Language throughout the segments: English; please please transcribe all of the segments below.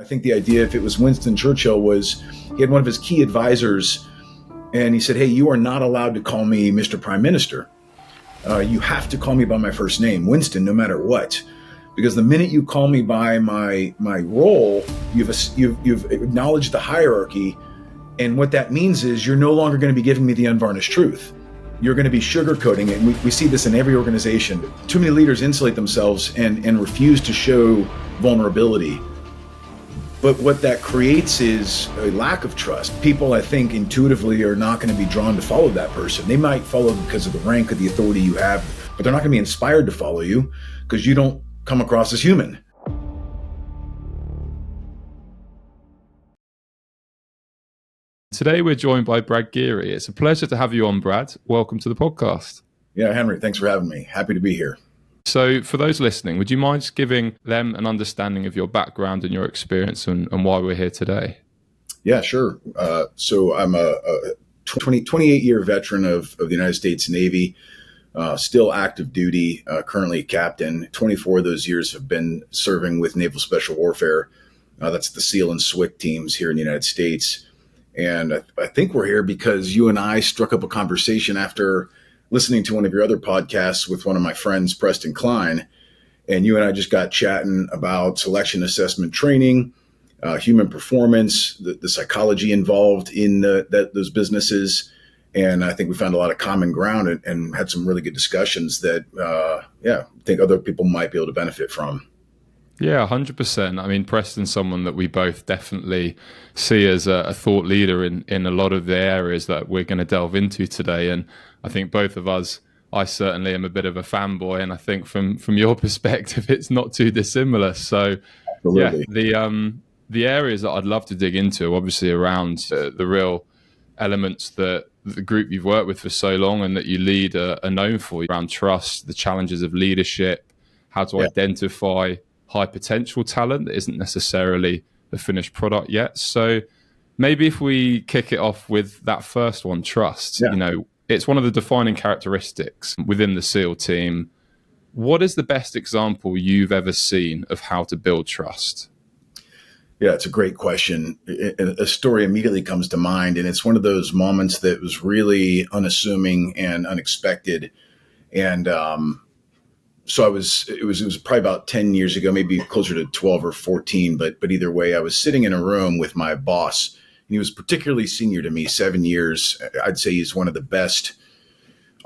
I think the idea, if it was Winston Churchill, was he had one of his key advisors and he said, hey, you are not allowed to call me Mr. Prime Minister. You have to call me by my first name, Winston, no matter what. Because the minute you call me by my role, you've acknowledged the hierarchy. And what that means is you're no longer going to be giving me the unvarnished truth. You're going to be sugarcoating it. And we see this in every organization. Too many leaders insulate themselves and refuse to show vulnerability. But what that creates is a lack of trust. People, I think, intuitively are not going to be drawn to follow that person. They might follow because of the rank or the authority you have, but they're not going to be inspired to follow you because you don't come across as human. Today we're joined by Brad Geary. It's a pleasure to have you on, Brad. Welcome to the podcast. Yeah, Henry, thanks for having me. Happy to be here. So for those listening, would you mind just giving them an understanding of your background and your experience and why we're here today? Yeah, sure. So I'm a 28-year veteran of the United States Navy, still active duty, currently a captain. 24 of those years have been serving with Naval Special Warfare. That's the SEAL and SWCC teams here in the United States. And I think we're here because you and I struck up a conversation after listening to one of your other podcasts with one of my friends, Preston Klein, and you and I just got chatting about selection assessment training, human performance, the psychology involved in those businesses. And I think we found a lot of common ground and had some really good discussions that, I think other people might be able to benefit from. Yeah, 100%. I mean, Preston's someone that we both definitely see as a thought leader in a lot of the areas that we're going to delve into today. And I think both of us, I certainly am a bit of a fanboy, and I think from your perspective, it's not too dissimilar. So, absolutely. Yeah, the areas that I'd love to dig into, obviously around the real elements that the group you've worked with for so long and that you lead are known for, around trust, the challenges of leadership, how to identify high potential talent that isn't necessarily the finished product yet. So maybe if we kick it off with that first one, trust. You know, it's one of the defining characteristics within the SEAL team. What is the best example you've ever seen of how to build trust? Yeah, it's a great question. A story immediately comes to mind, and it's one of those moments that was really unassuming and unexpected. And so it was probably about 10 years ago, maybe closer to 12 or 14, but either way, I was sitting in a room with my boss. And he was particularly senior to me, 7 years. I'd say he's one of the best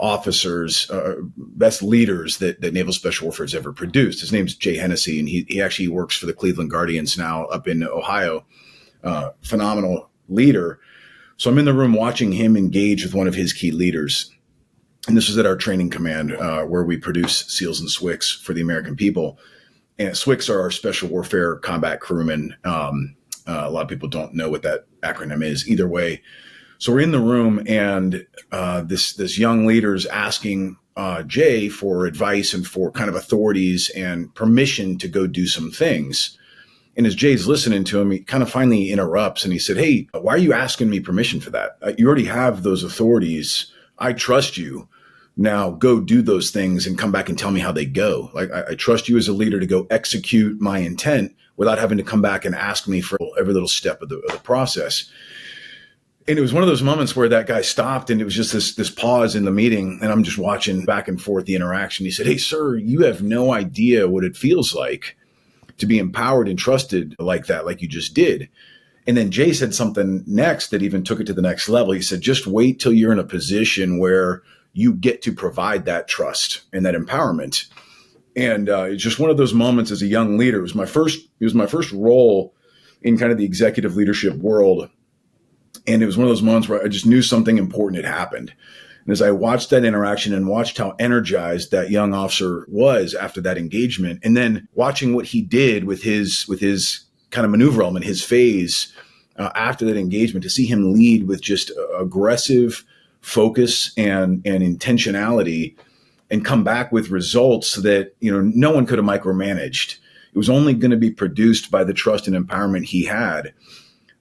officers, best leaders that Naval Special Warfare has ever produced. His name's Jay Hennessy, and he actually works for the Cleveland Guardians now up in Ohio. Phenomenal leader. So I'm in the room watching him engage with one of his key leaders. And this was at our training command where we produce SEALs and SWCCs for the American people. And SWCCs are our special warfare combat crewmen. A lot of people don't know what that acronym is either way. So we're in the room and this young leader's asking Jay for advice and for kind of authorities and permission to go do some things. And as Jay's listening to him, he kind of finally interrupts and he said, hey, why are you asking me permission for that? You already have those authorities. I trust you. Now go do those things and come back and tell me how they go. Like I trust you as a leader to go execute my intent without having to come back and ask me for every little step of the process. And it was one of those moments where that guy stopped and it was just this pause in the meeting. And I'm just watching back and forth the interaction. He said, hey, sir, you have no idea what it feels like to be empowered and trusted like that, like you just did. And then Jay said something next that even took it to the next level. He said, just wait till you're in a position where you get to provide that trust and that empowerment. And it's just one of those moments as a young leader. It was my first role in kind of the executive leadership world. And it was one of those moments where I just knew something important had happened. And as I watched that interaction and watched how energized that young officer was after that engagement, and then watching what he did with his kind of maneuver element, his phase after that engagement, to see him lead with just aggressive focus and intentionality and come back with results that, no one could have micromanaged. It was only going to be produced by the trust and empowerment he had.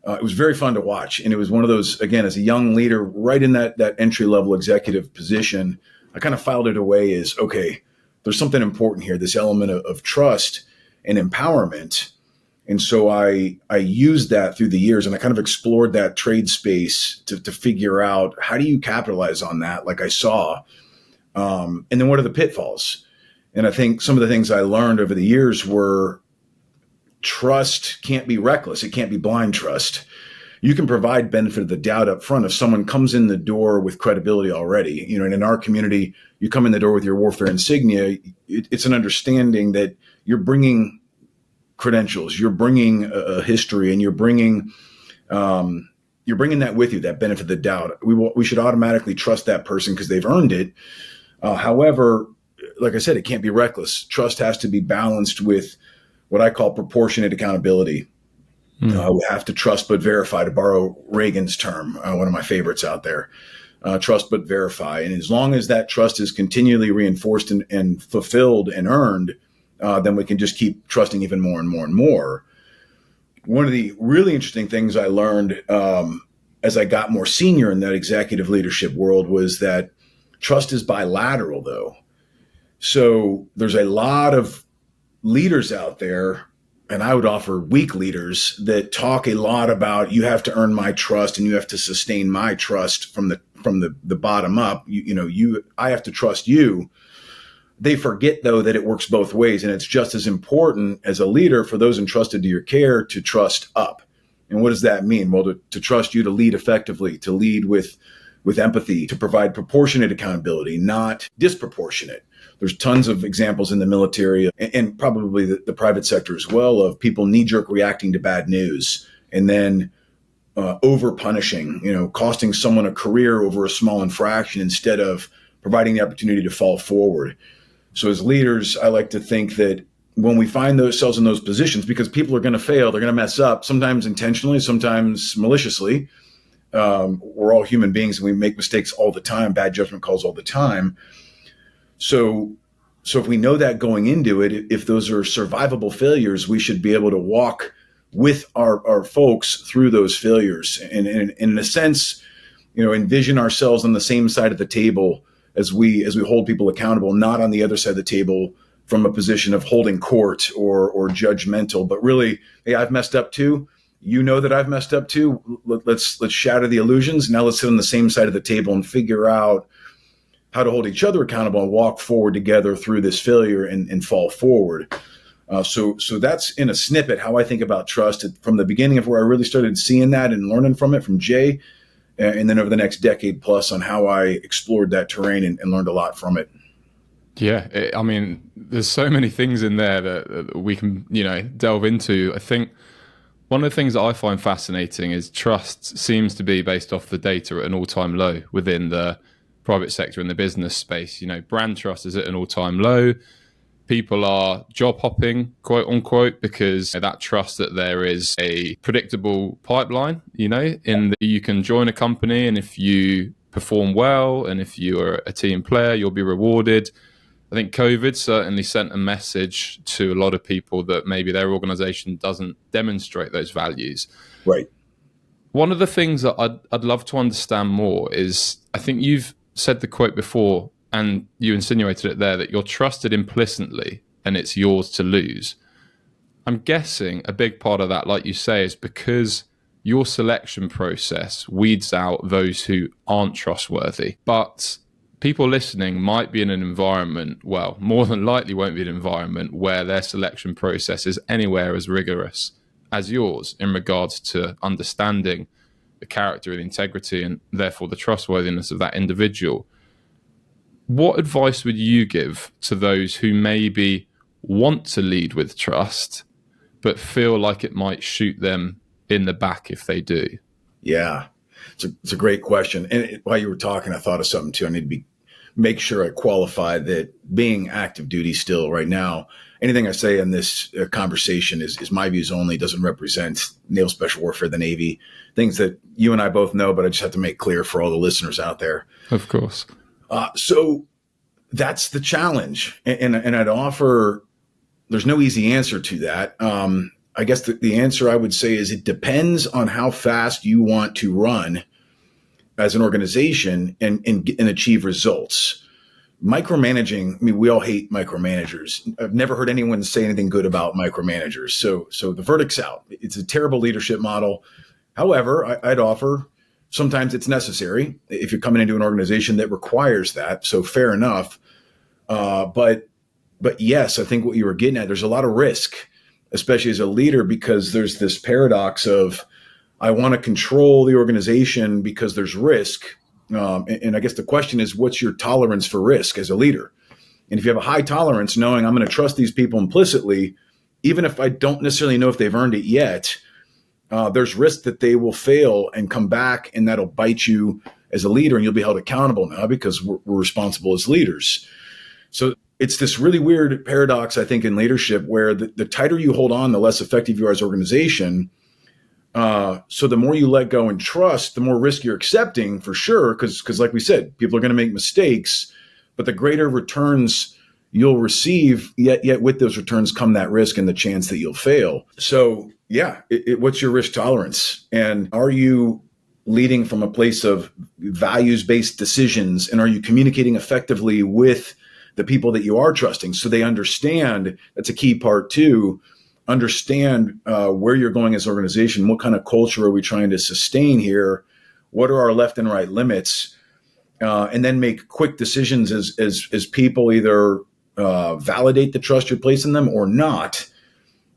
It was very fun to watch. And it was one of those, again, as a young leader, right in that entry-level executive position, I kind of filed it away as, okay, there's something important here, this element of trust and empowerment. And so I used that through the years, and I kind of explored that trade space to figure out, how do you capitalize on that, like I saw, and then what are the pitfalls? And I think some of the things I learned over the years were, trust can't be reckless. It can't be blind trust. You can provide benefit of the doubt up front if someone comes in the door with credibility already. And in our community, you come in the door with your warfare insignia. It's an understanding that you're bringing credentials, you're bringing a history, and you're bringing that with you, that benefit of the doubt. We should automatically trust that person because they've earned it. However, like I said, it can't be reckless. Trust has to be balanced with what I call proportionate accountability. We have to trust but verify, to borrow Reagan's term, one of my favorites out there. Trust but verify. And as long as that trust is continually reinforced and fulfilled and earned, then we can just keep trusting even more and more and more. One of the really interesting things I learned as I got more senior in that executive leadership world was that trust is bilateral, though. So there's a lot of leaders out there, and I would offer weak leaders, that talk a lot about, you have to earn my trust and you have to sustain my trust from the bottom up. I have to trust you. They forget, though, that it works both ways, and it's just as important as a leader for those entrusted to your care to trust up. And what does that mean? Well, to trust you to lead effectively, to lead with empathy, to provide proportionate accountability, not disproportionate. There's tons of examples in the military and probably the private sector as well, of people knee-jerk reacting to bad news and then over punishing, costing someone a career over a small infraction instead of providing the opportunity to fall forward. So as leaders, I like to think that when we find ourselves in those positions, because people are going to fail, they're going to mess up, sometimes intentionally, sometimes maliciously. We're all human beings and we make mistakes all the time, bad judgment calls all the time. So if we know that going into it, if those are survivable failures, we should be able to walk with our folks through those failures. And in a sense, envision ourselves on the same side of the table as we hold people accountable, not on the other side of the table from a position of holding court or judgmental, but really, hey, I've messed up too. You know that I've messed up too. Let's shatter the illusions. Now let's sit on the same side of the table and figure out how to hold each other accountable and walk forward together through this failure and fall forward. So that's in a snippet how I think about trust from the beginning of where I really started seeing that and learning from it from Jay, and then over the next decade plus on how I explored that terrain and learned a lot from it. Yeah, there's so many things in there that we can, delve into. I think one of the things that I find fascinating is trust seems to be based off the data at an all-time low within the private sector and the business space. Brand trust is at an all-time low. People are job hopping, quote unquote, because that trust that there is a predictable pipeline, in that you can join a company, and if you perform well and if you are a team player, you'll be rewarded. I think COVID certainly sent a message to a lot of people that maybe their organization doesn't demonstrate those values. Right. One of the things that I'd love to understand more is, I think you've said the quote before, and you insinuated it there, that you're trusted implicitly and it's yours to lose. I'm guessing a big part of that, like you say, is because your selection process weeds out those who aren't trustworthy. But people listening might be in an environment, well, more than likely won't be an environment where their selection process is anywhere as rigorous as yours in regards to understanding the character and integrity and therefore the trustworthiness of that individual. What advice would you give to those who maybe want to lead with trust but feel like it might shoot them in the back if they do? Yeah, it's a great question. And while you were talking, I thought of something too. I need to make sure I qualify that being active duty still right now, anything I say in this conversation is my views only, doesn't represent Naval Special Warfare, the Navy, things that you and I both know, but I just have to make clear for all the listeners out there. Of course. So that's the challenge. And I'd offer, there's no easy answer to that. I guess the answer I would say is it depends on how fast you want to run as an organization and achieve results. micromanaging, I mean, we all hate micromanagers. I've never heard anyone say anything good about micromanagers. So the verdict's out. It's a terrible leadership model. However, I'd offer sometimes it's necessary if you're coming into an organization that requires that. So fair enough. But yes, I think what you were getting at, there's a lot of risk, especially as a leader, because there's this paradox of I want to control the organization because there's risk. And I guess the question is, what's your tolerance for risk as a leader? And if you have a high tolerance, knowing I'm going to trust these people implicitly, even if I don't necessarily know if they've earned it yet, there's risk that they will fail and come back, and that'll bite you as a leader, and you'll be held accountable now because we're responsible as leaders. So it's this really weird paradox, I think, in leadership where the tighter you hold on, the less effective you are as an organization. So the more you let go and trust, the more risk you're accepting, for sure. Because like we said, people are going to make mistakes, but the greater returns you'll receive, yet with those returns come that risk and the chance that you'll fail. So yeah, what's your risk tolerance? And are you leading from a place of values-based decisions? And are you communicating effectively with the people that you are trusting so they understand? That's a key part too. Understand where you're going as an organization. What kind of culture are we trying to sustain here? What are our left and right limits? And then make quick decisions as people either validate the trust you're placing them or not.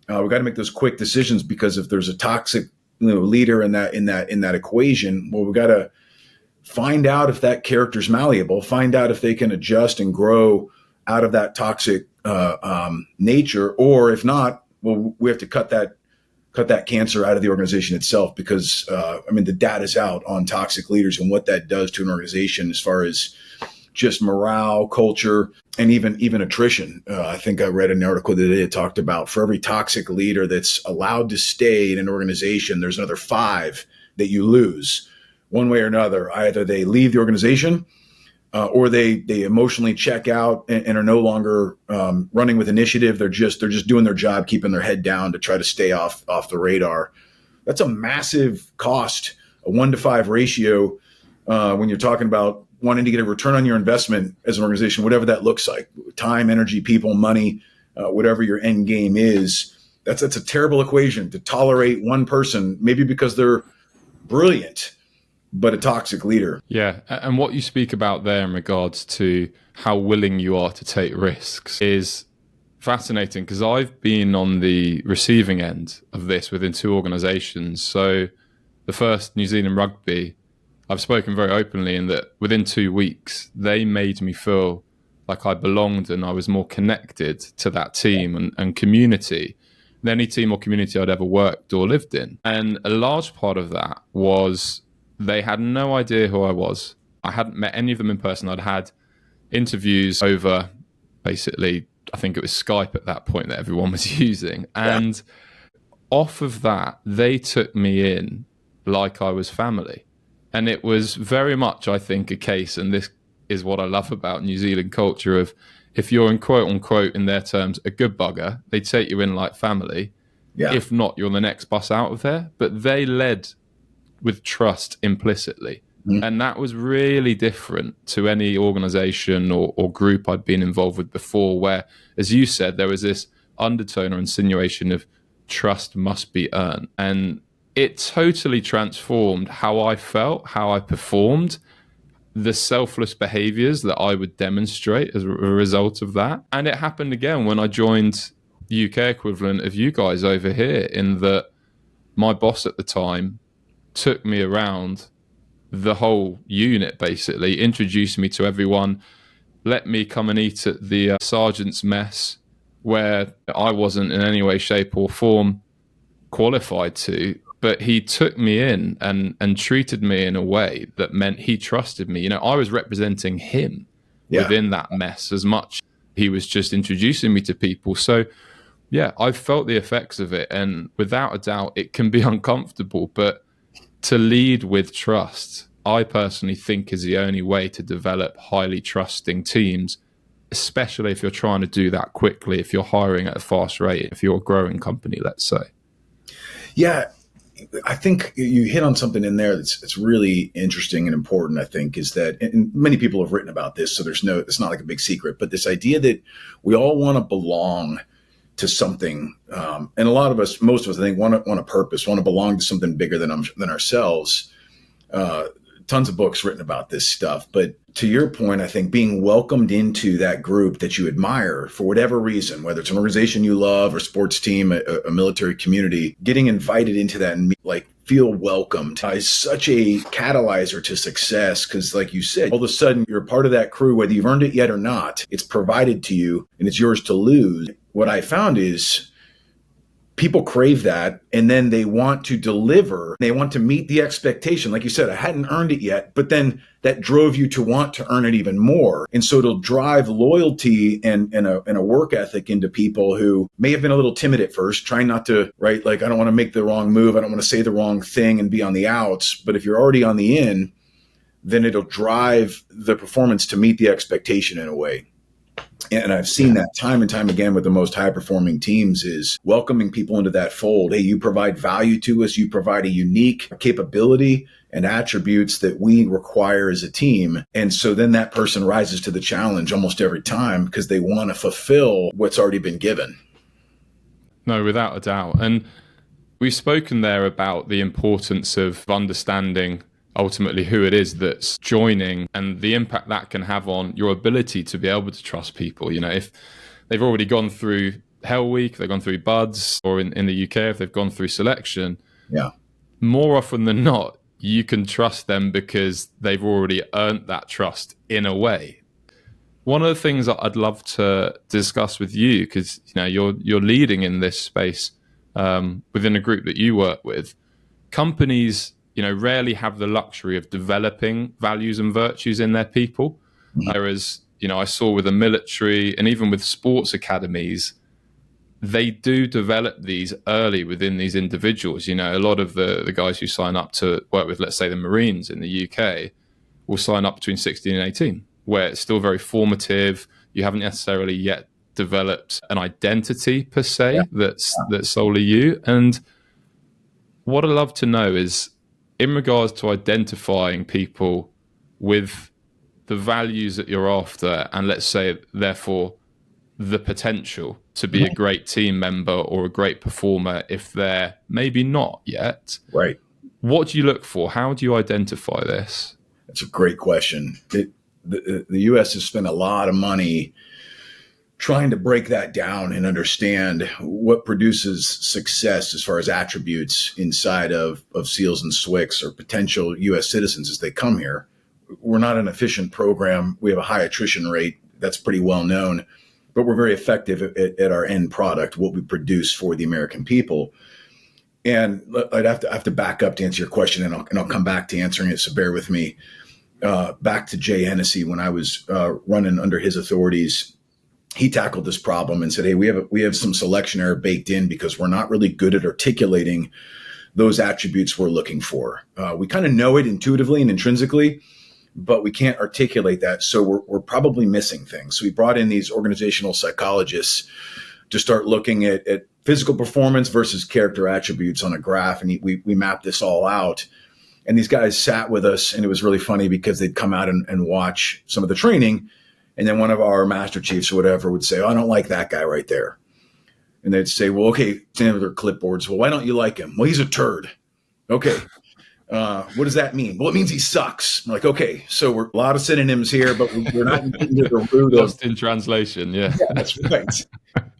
We've got to make those quick decisions, because if there's a toxic leader in that equation, well, we've got to find out if that character's malleable, find out if they can adjust and grow out of that toxic nature, or if not, well, we have to cut that cancer out of the organization itself, because the data's out on toxic leaders and what that does to an organization as far as just morale, culture, and even attrition. I think I read an article that it talked about for every toxic leader that's allowed to stay in an organization, there's another 5 that you lose one way or another. Either they leave the organization or they emotionally check out and are no longer running with initiative. They're just doing their job, keeping their head down to try to stay off the radar. That's a massive cost, a 1-to-5 ratio when you're talking about wanting to get a return on your investment as an organization, whatever that looks like, time, energy, people, money, whatever your end game is. That's a terrible equation to tolerate one person, maybe because they're brilliant, but a toxic leader. Yeah. And what you speak about there in regards to how willing you are to take risks is fascinating, because I've been on the receiving end of this within 2 organizations. So the first, New Zealand Rugby, I've spoken very openly in that within 2 weeks, they made me feel like I belonged and I was more connected to that team and community than any team or community I'd ever worked or lived in. And a large part of that was they had no idea who I was. I hadn't met any of them in person. I'd had interviews over basically, I think it was Skype at that point that everyone was using. And off of that, they took me in like I was family. And it was very much, I think, a case, and this is what I love about New Zealand culture, of if you're in quote unquote, in their terms, a good bugger, they take you in like family. Yeah. If not, you're the next bus out of there. But they led with trust implicitly. Mm-hmm. And that was really different to any organization or group I'd been involved with before, where, as you said, there was this undertone or insinuation of trust must be earned. And it totally transformed how I felt, how I performed, the selfless behaviors that I would demonstrate as a result of that. And it happened again when I joined the UK equivalent of you guys over here, in that my boss at the time took me around the whole unit, basically, introduced me to everyone, let me come and eat at the sergeant's mess, where I wasn't in any way, shape or form qualified to. But he took me in and treated me in a way that meant he trusted me. I was representing him within that mess as much. He was just introducing me to people. So, yeah, I've felt the effects of it. And without a doubt, it can be uncomfortable. But to lead with trust, I personally think, is the only way to develop highly trusting teams, especially if you're trying to do that quickly, if you're hiring at a fast rate, if you're a growing company, let's say. Yeah. I think you hit on something in there that's really interesting and important, I think, is that, and many people have written about this, so it's not like a big secret, but this idea that we all want to belong to something. And a lot of us, most of us, I think, want a purpose, want to belong to something bigger than ourselves. Tons of books written about this stuff. But to your point, I think being welcomed into that group that you admire for whatever reason, whether it's an organization you love or sports team, a military community, getting invited into that and feel welcomed is such a catalyzer to success. Because like you said, all of a sudden you're a part of that crew, whether you've earned it yet or not, it's provided to you and it's yours to lose. What I found is people crave that, and then they want to deliver. They want to meet the expectation. Like you said, I hadn't earned it yet, but then that drove you to want to earn it even more. And so it'll drive loyalty and a work ethic into people who may have been a little timid at first, trying not to, right? Like, I don't want to make the wrong move. I don't want to say the wrong thing and be on the outs. But if you're already on the in, then it'll drive the performance to meet the expectation in a way. And I've seen that time and time again with the most high performing teams, is welcoming people into that fold. Hey, you provide value to us. You provide a unique capability and attributes that we require as a team. And so then that person rises to the challenge almost every time because they want to fulfill what's already been given. No, without a doubt. And we've spoken there about the importance of understanding ultimately who it is that's joining and the impact that can have on your ability to be able to trust people. You know, if they've already gone through Hell Week, they've gone through Buds, or in the UK, if they've gone through selection, more often than not, you can trust them because they've already earned that trust in a way. One of the things that I'd love to discuss with you, because you're leading in this space within a group that you work with, companies rarely have the luxury of developing values and virtues in their people. Whereas, I saw with the military and even with sports academies, they do develop these early within these individuals. A lot of the guys who sign up to work with, let's say, the Marines in the UK will sign up between 16 and 18, where it's still very formative. You haven't necessarily yet developed an identity per se that's solely you. And what I'd love to know is, in regards to identifying people with the values that you're after, and let's say, therefore, the potential to be a great team member or a great performer, if they're maybe not yet, right? What do you look for? How do you identify this? That's a great question. The U.S. has spent a lot of money trying to break that down and understand what produces success as far as attributes inside of SEALs and SWCS or potential U.S. citizens as they come here. We're not an efficient program. We have a high attrition rate. That's pretty well known, but we're very effective at our end product, what we produce for the American people. And I'd have to back up to answer your question, and I'll come back to answering it, so bear with me. Back to Jay Hennessy, when I was running under his authorities, he tackled this problem and said, hey, we have some selection error baked in because we're not really good at articulating those attributes we're looking for. We kind of know it intuitively and intrinsically, but we can't articulate that. So we're probably missing things. So we brought in these organizational psychologists to start looking at physical performance versus character attributes on a graph. And we mapped this all out. And these guys sat with us, and it was really funny because they'd come out and watch some of the training. And then one of our master chiefs or whatever would say, oh, I don't like that guy right there. And they'd say, well, okay, stand with their clipboards. Well, why don't you like him? Well, he's a turd. Okay. What does that mean? Well, it means he sucks. I'm like, okay, so we're a lot of synonyms here, but we're not getting to the root of. Lost in translation, yeah. That's right.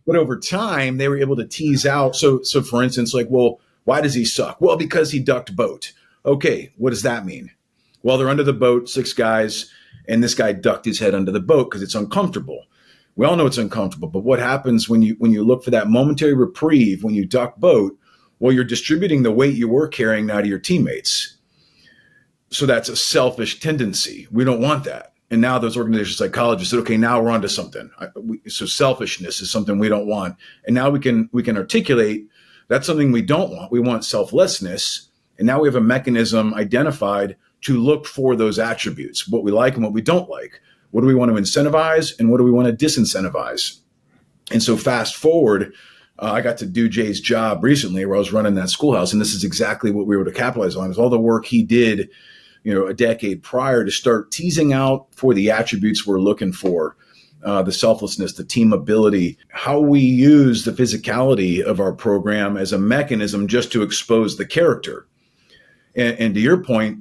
But over time, they were able to tease out. So for instance, like, well, why does he suck? Well, because he ducked boat. Okay, what does that mean? Well, they're under the boat, 6 guys, and this guy ducked his head under the boat because it's uncomfortable. We all know it's uncomfortable, but what happens when you look for that momentary reprieve when you duck boat? Well, you're distributing the weight you were carrying now to your teammates. So that's a selfish tendency. We don't want that. And now those organizational psychologists said, okay, now we're onto something. So selfishness is something we don't want. And now we can articulate that's something we don't want. We want selflessness. And now we have a mechanism identified to look for those attributes, what we like and what we don't like. What do we want to incentivize and what do we want to disincentivize? And so fast forward I got to do Jay's job recently where I was running that schoolhouse, and this is exactly what we were to capitalize on, is all the work he did, a decade prior, to start teasing out for the attributes we're looking for, the selflessness, the team ability, how we use the physicality of our program as a mechanism just to expose the character. And to your point,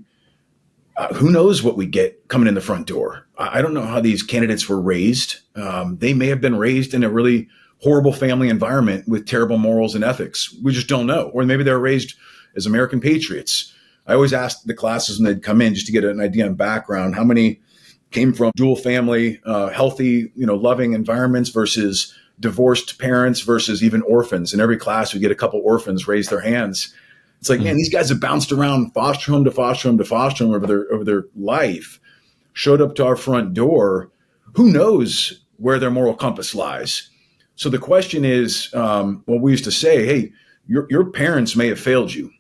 who knows what we get coming in the front door? I don't know how these candidates were raised. They may have been raised in a really horrible family environment with terrible morals and ethics. We just don't know. Or maybe they were raised as American patriots. I always asked the classes when they'd come in just to get an idea on background, how many came from dual family, healthy, loving environments versus divorced parents versus even orphans. In every class, we get a couple orphans raise their hands. It's like, man, these guys have bounced around foster home to foster home to foster home over their life, showed up to our front door. Who knows where their moral compass lies? So the question is, we used to say, hey, your parents may have failed you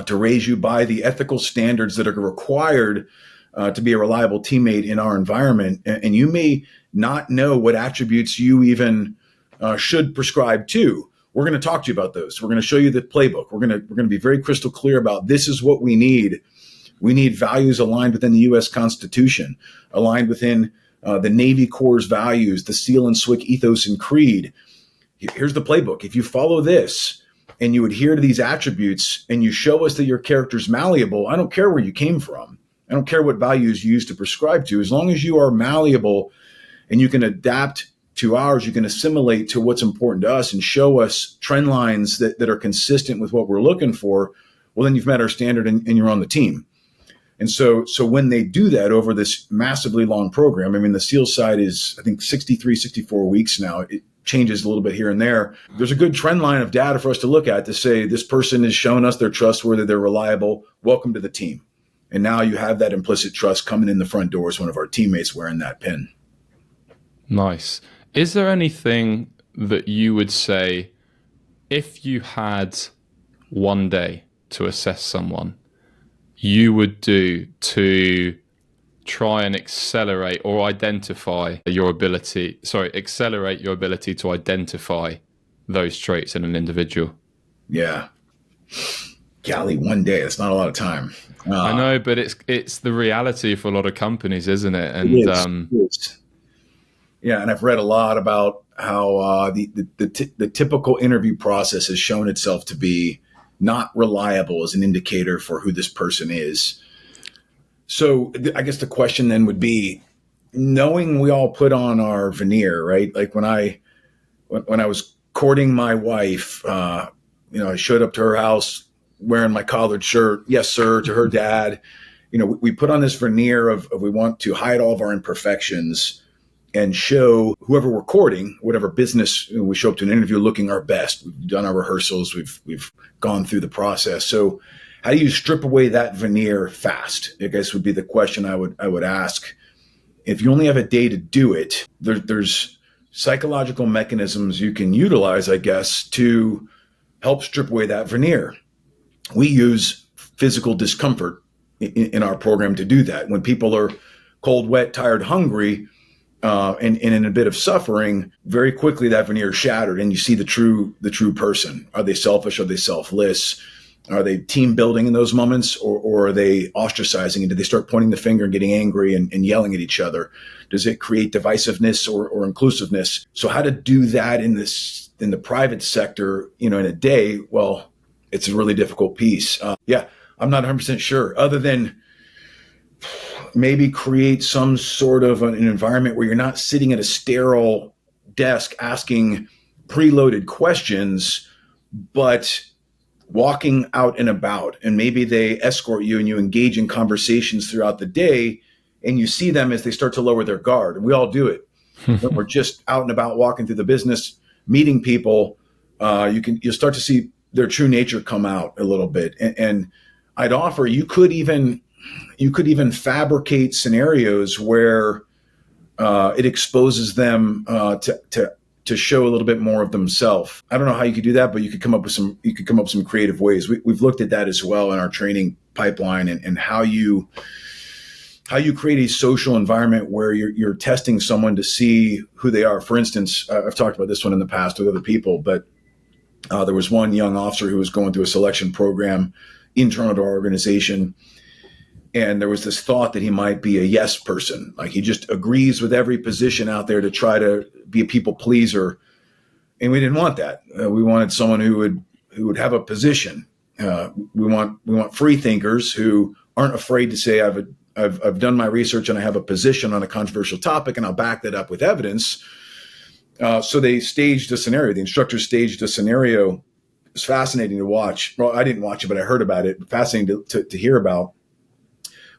to raise you by the ethical standards that are required to be a reliable teammate in our environment. And you may not know what attributes you even should prescribe to. We're going to talk to you about those. We're going to show you the playbook. We're going to be very crystal clear about this is what we need. We need values aligned within the U.S. Constitution, aligned within the Navy Corps' values, the SEAL and SWCC ethos and creed. Here's the playbook. If you follow this and you adhere to these attributes and you show us that your character's malleable, I don't care where you came from. I don't care what values you use to prescribe to. As long as you are malleable and you can adapt to ours, you can assimilate to what's important to us and show us trend lines that are consistent with what we're looking for, well, then you've met our standard and you're on the team. And so when they do that over this massively long program, I mean, the SEAL side is, I think, 63, 64 weeks now. It changes a little bit here and there. There's a good trend line of data for us to look at to say this person has shown us they're trustworthy, they're reliable, welcome to the team. And now you have that implicit trust coming in the front door as one of our teammates wearing that pin. Nice. Is there anything that you would say, if you had one day to assess someone, you would do to try and accelerate your ability to identify those traits in an individual? Yeah. Golly, one day, that's not a lot of time. I know, but it's the reality for a lot of companies, isn't it? And it is. Yeah, and I've read a lot about how the typical interview process has shown itself to be not reliable as an indicator for who this person is. So I guess the question then would be, knowing we all put on our veneer, right? Like when I was courting my wife, I showed up to her house wearing my collared shirt, yes, sir, to her dad. We put on this veneer of we want to hide all of our imperfections and show whoever we're courting, whatever business, we show up to an interview looking our best. We've done our rehearsals. We've gone through the process. So how do you strip away that veneer fast? I guess would be the question I would ask. If you only have a day to do it, there's psychological mechanisms you can utilize, I guess, to help strip away that veneer. We use physical discomfort in our program to do that. When people are cold, wet, tired, hungry, and in a bit of suffering, very quickly that veneer is shattered and you see the true person. Are they selfish? Are they selfless? Are they team building in those moments, or are they ostracizing? And do they start pointing the finger and getting angry and yelling at each other? Does it create divisiveness or inclusiveness? So how to do that in the private sector, in a day? Well, it's a really difficult piece. I'm not 100% sure, other than maybe create some sort of an environment where you're not sitting at a sterile desk asking preloaded questions, but walking out and about. And maybe they escort you and you engage in conversations throughout the day, and you see them as they start to lower their guard. And we all do it. When we're just out and about walking through the business, meeting people, you'll start to see their true nature come out a little bit. And I'd offer you could even fabricate scenarios where it exposes them to show a little bit more of themselves. I don't know how you could do that, but you could come up with some creative ways. We've looked at that as well in our training pipeline, and how you how you create a social environment where you're testing someone to see who they are. For instance, I've talked about this one in the past with other people, but there was one young officer who was going through a selection program internal to our organization. And there was this thought that he might be a yes person. Like he just agrees with every position out there to try to be a people pleaser. And we didn't want that. We wanted someone who would have a position. We want free thinkers who aren't afraid to say, I've done my research and I have a position on a controversial topic and I'll back that up with evidence. So they staged a scenario. The instructors staged a scenario. It was fascinating to watch. Well, I didn't watch it, but I heard about it. Fascinating to hear about.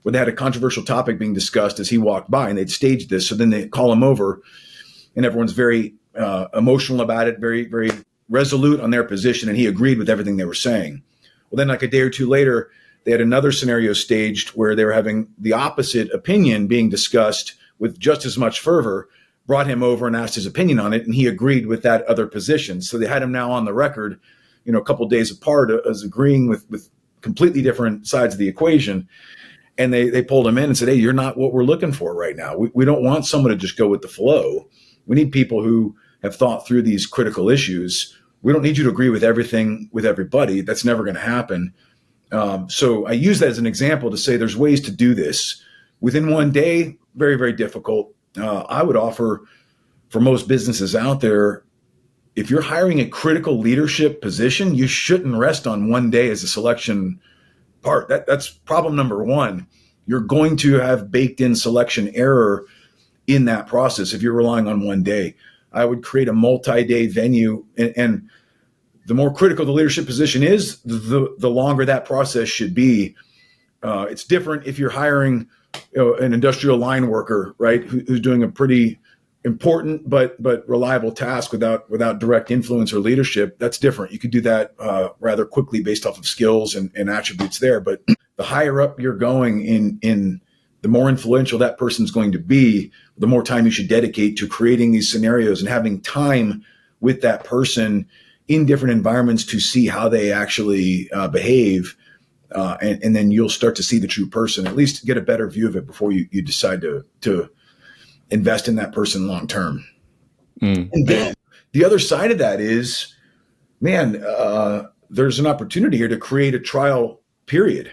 Where they had a controversial topic being discussed as he walked by, and they'd staged this. So then they call him over, and everyone's very emotional about it, very, very resolute on their position, and he agreed with everything they were saying. Well, then like a day or two later, they had another scenario staged where they were having the opposite opinion being discussed with just as much fervor, brought him over and asked his opinion on it, and he agreed with that other position. So they had him now on the record, a couple of days apart as agreeing with completely different sides of the equation. And they pulled him in and said, hey, you're not what we're looking for right now. We don't want someone to just go with the flow. We need people who have thought through these critical issues. We don't need you to agree with everything with everybody. That's never going to happen. So I use that as an example to say there's ways to do this. Within one day, very, very difficult. I would offer for most businesses out there, if you're hiring a critical leadership position, you shouldn't rest on one day as a selection part. That's problem number one. You're going to have baked in selection error in that process if you're relying on one day. I would create a multi-day venue, and the more critical the leadership position is, the longer that process should be. It's different if you're hiring an industrial line worker, right, who's doing a pretty important but reliable task without direct influence or leadership. That's different. You could do that rather quickly based off of skills and attributes there. But the higher up you're going in the more influential that person's going to be, the more time you should dedicate to creating these scenarios and having time with that person in different environments to see how they actually behave. And then you'll start to see the true person, at least get a better view of it before you decide to invest in that person long term. And then the other side of that is, man, there's an opportunity here to create a trial period,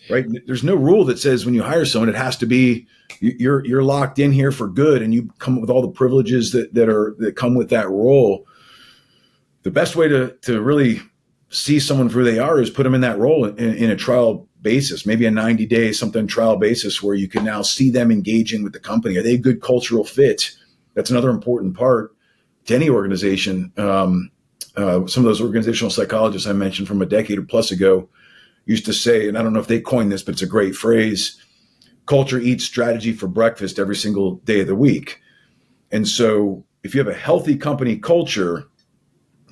right? There's no rule that says when you hire someone, it has to be you're locked in here for good and you come up with all the privileges that come with that role. The best way to really see someone for who they are is put them in that role in a trial basis, maybe a 90-day something trial basis where you can now see them engaging with the company. Are they a good cultural fit? That's another important part to any organization. Some of those organizational psychologists I mentioned from a decade or plus ago used to say, and I don't know if they coined this, but it's a great phrase, culture eats strategy for breakfast every single day of the week. And so if you have a healthy company culture,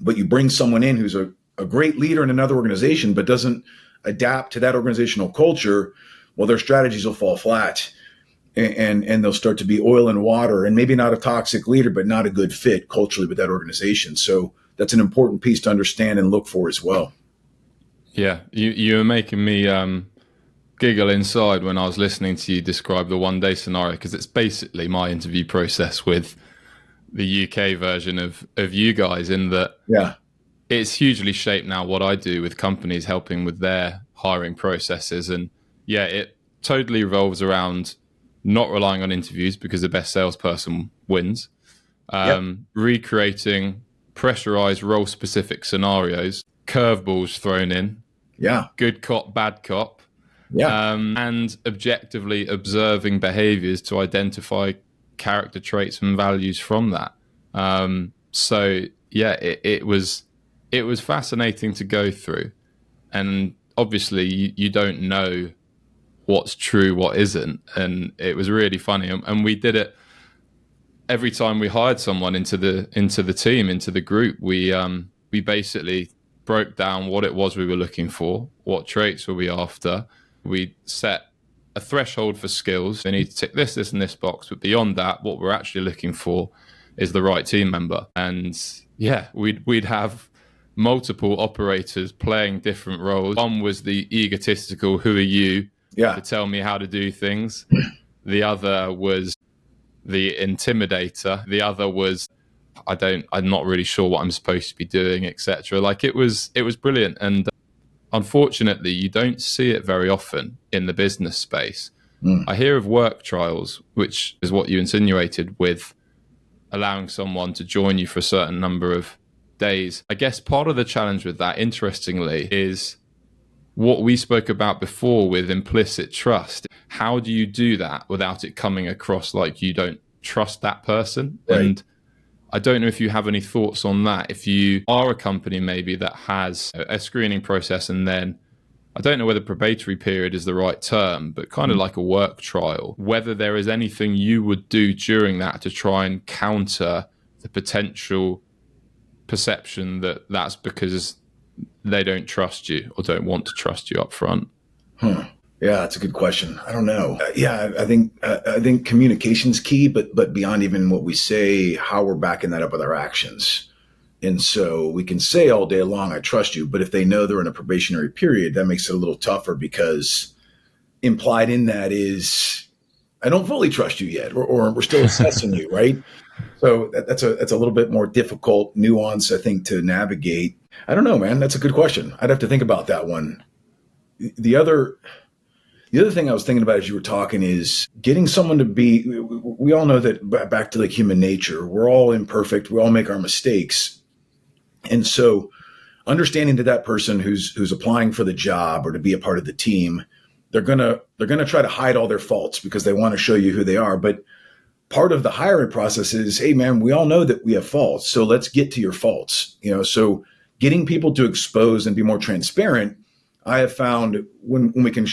but you bring someone in who's a great leader in another organization, but doesn't adapt to that organizational culture, well, their strategies will fall flat and they'll start to be oil and water and maybe not a toxic leader, but not a good fit culturally with that organization. So that's an important piece to understand and look for as well. Yeah, you were making me giggle inside when I was listening to you describe the one-day scenario, because it's basically my interview process with the UK version of you guys, in that it's hugely shaped now what I do with companies, helping with their hiring processes. And yeah, it totally revolves around not relying on interviews because the best salesperson wins. Recreating pressurized role-specific scenarios, curveballs thrown in, good cop, bad cop, and objectively observing behaviors to identify character traits and values from that. It was fascinating to go through, and obviously you don't know what's true, what isn't, and it was really funny. And we did it every time we hired someone into the team, into the group. We basically broke down what it was we were looking for, what traits were we after. We set a threshold for skills. They need to tick this, and this box, but beyond that, what we're actually looking for is the right team member. And yeah, we'd have multiple operators playing different roles. One was the egotistical, who are you? Yeah. to tell me how to do things. The other was the intimidator. The other was, I'm not really sure what I'm supposed to be doing, etc. Like it was brilliant. And unfortunately, you don't see it very often in the business space. I hear of work trials, which is what you insinuated with allowing someone to join you for a certain number of days. I guess part of the challenge with that, interestingly, is what we spoke about before with implicit trust. How do you do that without it coming across like you don't trust that person? Right. And I don't know if you have any thoughts on that. If you are a company maybe that has a screening process, and then I don't know whether probatory period is the right term, but kind of like a work trial, whether there is anything you would do during that to try and counter the potential perception that that's because they don't trust you or don't want to trust you up front. Yeah, that's a good question. I don't know. I think communication's key, but beyond even what we say, how we're backing that up with our actions. And so we can say all day long, I trust you, but if they know they're in a probationary period, that makes it a little tougher, because implied in that is, I don't fully trust you yet, or we're still assessing you, right? So that's a little bit more difficult nuance, I think, to navigate. I don't know, man. That's a good question. I'd have to think about that one. The other thing I was thinking about as you were talking is getting someone to be, we all know that, back to like human nature, we're all imperfect. We all make our mistakes. And so understanding that person who's applying for the job or to be a part of the team, they're going to try to hide all their faults because they want to show you who they are. But part of the hiring process is, hey man, we all know that we have faults, so let's get to your faults. So getting people to expose and be more transparent, I have found when we can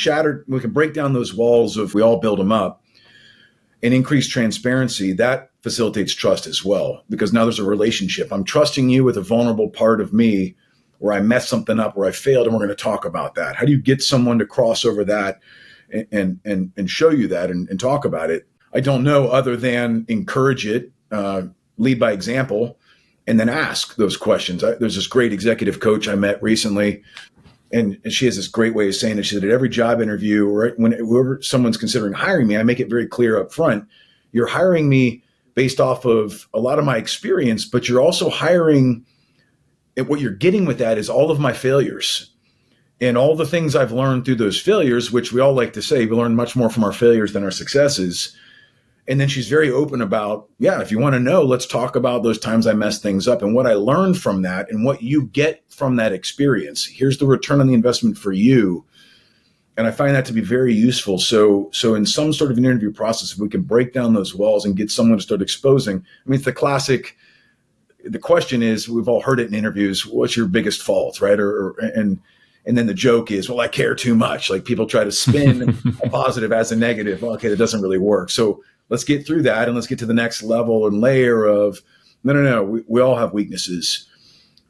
break down those walls of, we all build them up, and increase transparency, that facilitates trust as well, because now there's a relationship. I'm trusting you with a vulnerable part of me where I messed something up, where I failed, and we're going to talk about that. How do you get someone to cross over that and show you that and talk about it? I don't know, other than encourage it, lead by example, and then ask those questions. There's this great executive coach I met recently, and she has this great way of saying it. She said, at every job interview, right, whoever someone's considering hiring me, I make it very clear up front, you're hiring me based off of a lot of my experience, but you're also hiring, and what you're getting with that is all of my failures and all the things I've learned through those failures, which we all like to say, we learn much more from our failures than our successes. And then she's very open about, yeah, if you want to know, let's talk about those times I messed things up and what I learned from that and what you get from that experience. Here's the return on the investment for you. And I find that to be very useful. So in some sort of an interview process, if we can break down those walls and get someone to start exposing, I mean, it's the classic, the question is, we've all heard it in interviews, what's your biggest fault, right? And then the joke is, well, I care too much. Like, people try to spin a positive as a negative. Well, okay, that doesn't really work. So let's get through that and let's get to the next level and layer of, no. We all have weaknesses.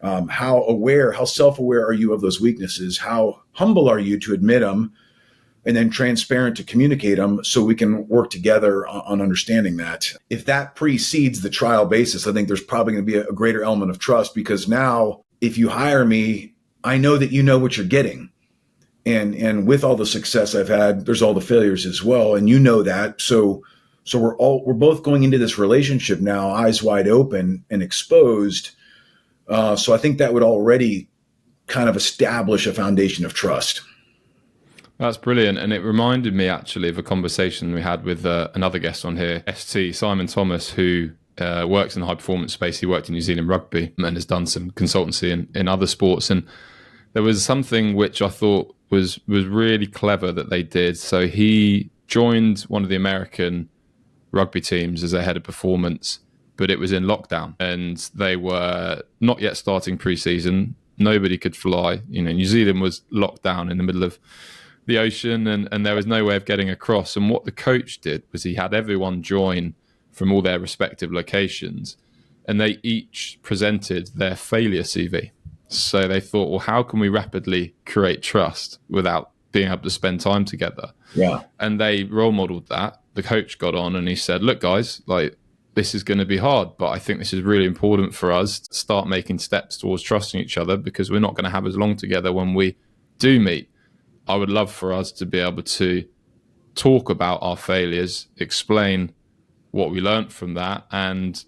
How self-aware are you of those weaknesses? How humble are you to admit them, and then transparent to communicate them, so we can work together on understanding that. If that precedes the trial basis, I think there's probably going to be a greater element of trust, because now if you hire me, I know that you know what you're getting. And with all the success I've had, there's all the failures as well. And you know that. So we're both going into this relationship now, eyes wide open and exposed. So I think that would already kind of establish a foundation of trust. That's brilliant. And it reminded me actually of a conversation we had with another guest on here, ST, Simon Thomas, who works in the high performance space. He worked in New Zealand rugby and has done some consultancy in other sports. And there was something which I thought was really clever that they did. So he joined one of the American rugby teams as their head of performance, but it was in lockdown and they were not yet starting pre-season. Nobody could fly. New Zealand was locked down in the middle of the ocean, and there was no way of getting across. And what the coach did was he had everyone join from all their respective locations, and they each presented their failure CV. So they thought, well, how can we rapidly create trust without being able to spend time together? Yeah. And they role modeled that. The coach got on and he said, look, guys, like, this is going to be hard, but I think this is really important for us to start making steps towards trusting each other, because we're not going to have as long together when we do meet. I would love for us to be able to talk about our failures, explain what we learned from that, and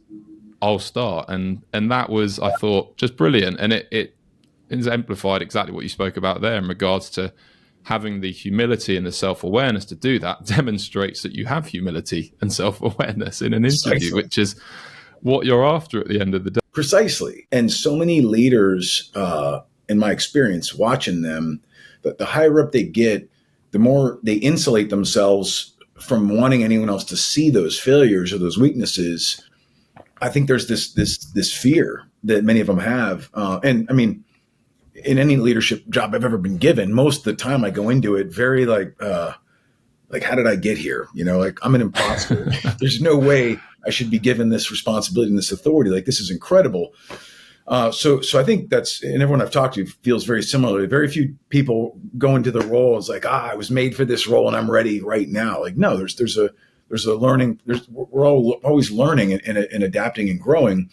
I'll start. And that was, I thought, just brilliant. And it exemplified exactly what you spoke about there in regards to having the humility and the self-awareness to do that. Demonstrates that you have humility and self-awareness in an interview, which is what you're after at the end of the day. Precisely. And so many leaders, in my experience watching them, the higher up they get, the more they insulate themselves from wanting anyone else to see those failures or those weaknesses. I think there's this fear that many of them have. And I mean, in any leadership job I've ever been given, most of the time I go into it very like, how did I get here? You know, like, I'm an imposter. There's no way I should be given this responsibility and this authority. Like, this is incredible. So I think that's, and everyone I've talked to feels very similarly. Very few people go into the role as like, I was made for this role and I'm ready right now. Like, no, there's a learning. We're all always learning and adapting and growing.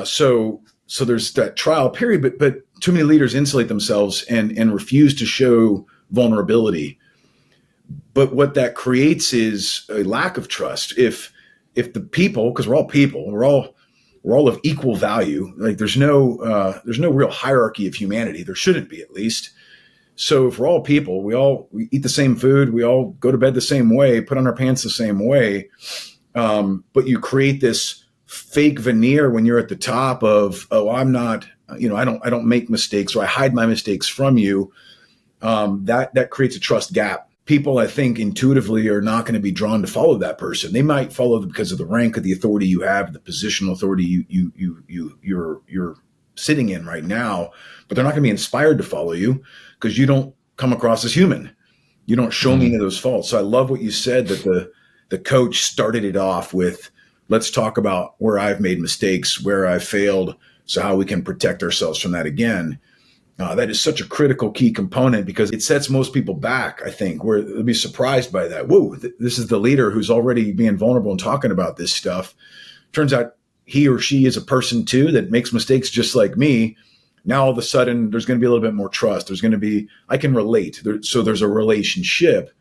So there's that trial period, but too many leaders insulate themselves and refuse to show vulnerability. But what that creates is a lack of trust. If the people, because we're all people, we're all of equal value. Like, there's no real hierarchy of humanity. There shouldn't be, at least. So if we're all people, we eat the same food, we all go to bed the same way, put on our pants the same way. But you create this fake veneer when you're at the top of, I'm not, I don't make mistakes, or I hide my mistakes from you. That creates a trust gap. People, I think, intuitively are not going to be drawn to follow that person. They might follow because of the rank of the authority you have, the positional authority you're sitting in right now, but they're not going to be inspired to follow you because you don't come across as human. You don't show me any of those faults. So I love what you said, that the coach started it off with, let's talk about where I've made mistakes, where I've failed, so how we can protect ourselves from that again. That is such a critical key component, because it sets most people back, I think, where they'll be surprised by that. Whoa, this is the leader who's already being vulnerable and talking about this stuff. Turns out he or she is a person too that makes mistakes just like me. Now all of a sudden there's going to be a little bit more trust. There's going to be, I can relate. So there's a relationship,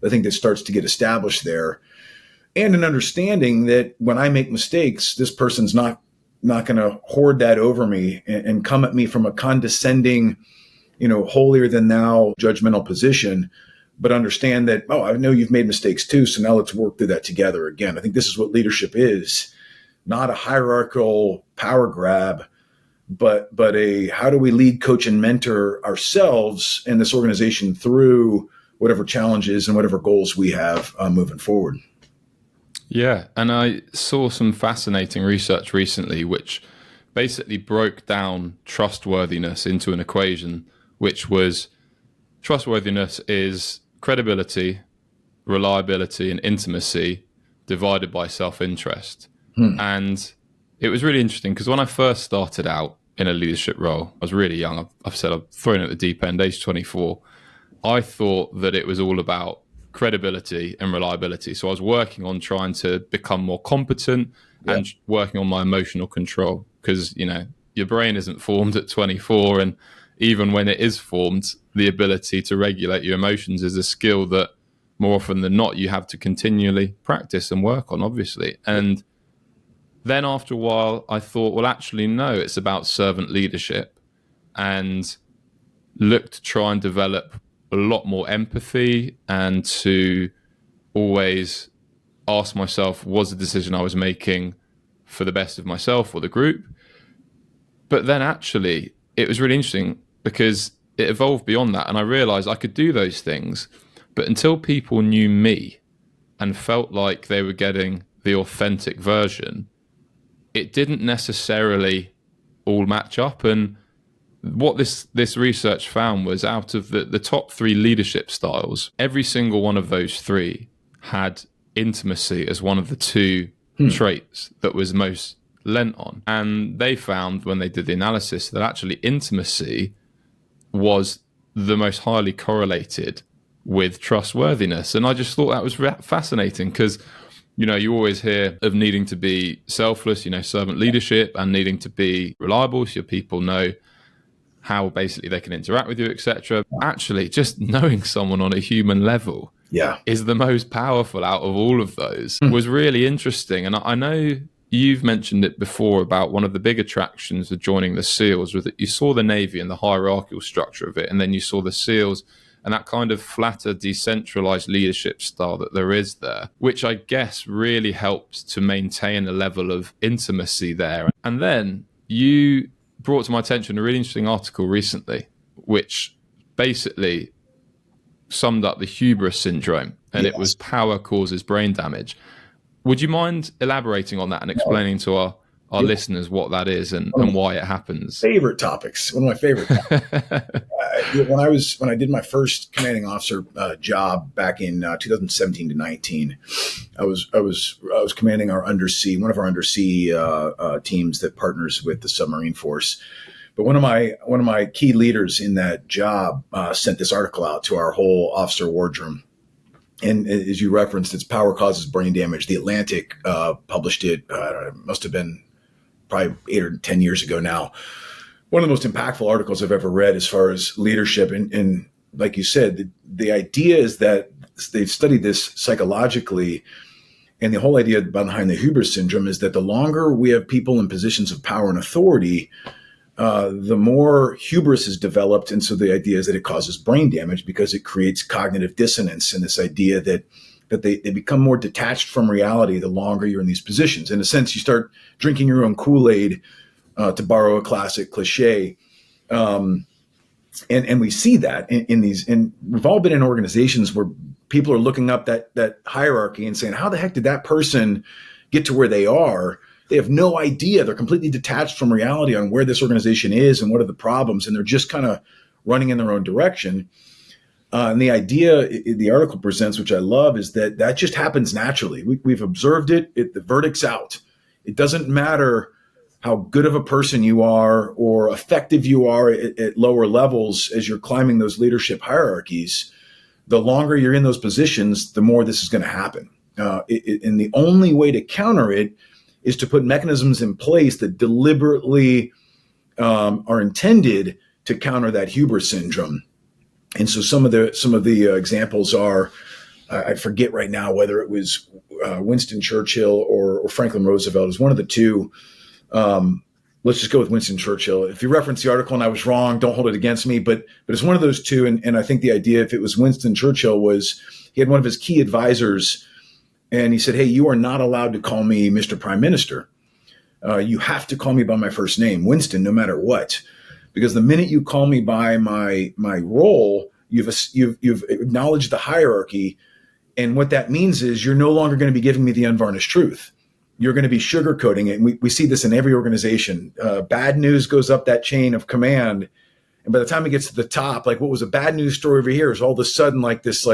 I think, that starts to get established there. And an understanding that when I make mistakes, this person's not going to hoard that over me and come at me from a condescending, holier than thou judgmental position, but understand that, I know you've made mistakes too. So now let's work through that together again. I think this is what leadership is, not a hierarchical power grab, but a, how do we lead, coach, and mentor ourselves and this organization through whatever challenges and whatever goals we have moving forward. Yeah, and I saw some fascinating research recently which basically broke down trustworthiness into an equation, which was, trustworthiness is credibility, reliability, and intimacy divided by self-interest. And it was really interesting because when I first started out in a leadership role, I was really young. I've said I've thrown at the deep end, age 24. I thought that it was all about credibility and reliability. So I was working on trying to become more competent and working on my emotional control, because, your brain isn't formed at 24. And even when it is formed, the ability to regulate your emotions is a skill that more often than not you have to continually practice and work on, obviously. And then after a while, I thought, well, actually, no, it's about servant leadership, and looked to try and develop a lot more empathy and to always ask myself, was the decision I was making for the best of myself or the group? But then actually, it was really interesting because it evolved beyond that, and I realized I could do those things, but until people knew me and felt like they were getting the authentic version, it didn't necessarily all match up. And what this research found was, out of the top 3 leadership styles, every single one of those 3 had intimacy as one of the 2 traits that was most lent on. And they found, when they did the analysis, that actually intimacy was the most highly correlated with trustworthiness. And I just thought that was fascinating, because you always hear of needing to be selfless, servant leadership, and needing to be reliable so your people know how basically they can interact with you, etc. Actually, just knowing someone on a human level is the most powerful out of all of those. Was really interesting. And I know you've mentioned it before about one of the big attractions of joining the SEALs was that you saw the Navy and the hierarchical structure of it, and then you saw the SEALs and that kind of flatter, decentralized leadership style that there is there, which I guess really helps to maintain a level of intimacy there. And then you brought to my attention a really interesting article recently, which basically summed up the hubris syndrome, and it was power causes brain damage. Would you mind elaborating on that and explaining to our listeners what that is and why it happens? Favorite topics. One of my favorite topics. When I did my first commanding officer job back in 2017 to 19, I was commanding one of our undersea teams that partners with the submarine force. But one of my key leaders in that job sent this article out to our whole officer wardroom. And as you referenced, it's Power Causes Brain Damage. The Atlantic published it. It must have been probably 8 or 10 years ago now. One of the most impactful articles I've ever read as far as leadership. And like you said, the idea is that they've studied this psychologically. And the whole idea behind the hubris syndrome is that the longer we have people in positions of power and authority, the more hubris is developed. And so the idea is that it causes brain damage because it creates cognitive dissonance and this idea that they become more detached from reality the longer you're in these positions. In a sense, you start drinking your own Kool-Aid, to borrow a classic cliche. And we see that in these, and we've all been in organizations where people are looking up that hierarchy and saying, how the heck did that person get to where they are? They have no idea. They're completely detached from reality on where this organization is and what are the problems. And they're just kind of running in their own direction. And the idea the article presents, which I love, is that just happens naturally. We've observed it. The verdict's out. It doesn't matter how good of a person you are or effective you are at lower levels as you're climbing those leadership hierarchies. The longer you're in those positions, the more this is going to happen. And the only way to counter it is to put mechanisms in place that deliberately are intended to counter that hubris syndrome. And so some of the examples are, I forget right now whether it was Winston Churchill or Franklin Roosevelt. It was one of the two. Let's just go with Winston Churchill. If you reference the article and I was wrong, don't hold it against me. But it's one of those two. And I think the idea, if it was Winston Churchill, was he had one of his key advisors, and he said, "Hey, you are not allowed to call me Mr. Prime Minister. You have to call me by my first name, Winston, no matter what. Because the minute you call me by my role, you've acknowledged the hierarchy, and what that means is you're no longer going to be giving me the unvarnished truth. You're going to be sugarcoating it." And we see this in every organization. Bad news goes up that chain of command, and by the time it gets to the top, like what was a bad news story over here is all of a sudden like this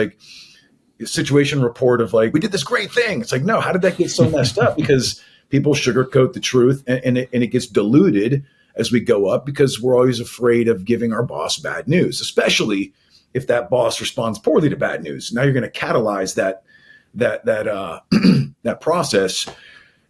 situation report of like, we did this great thing. It's like, no, how did that get so messed up? Because people sugarcoat the truth, and it gets diluted as we go up because we're always afraid of giving our boss bad news, especially if that boss responds poorly to bad news. Now you're going to catalyze that process.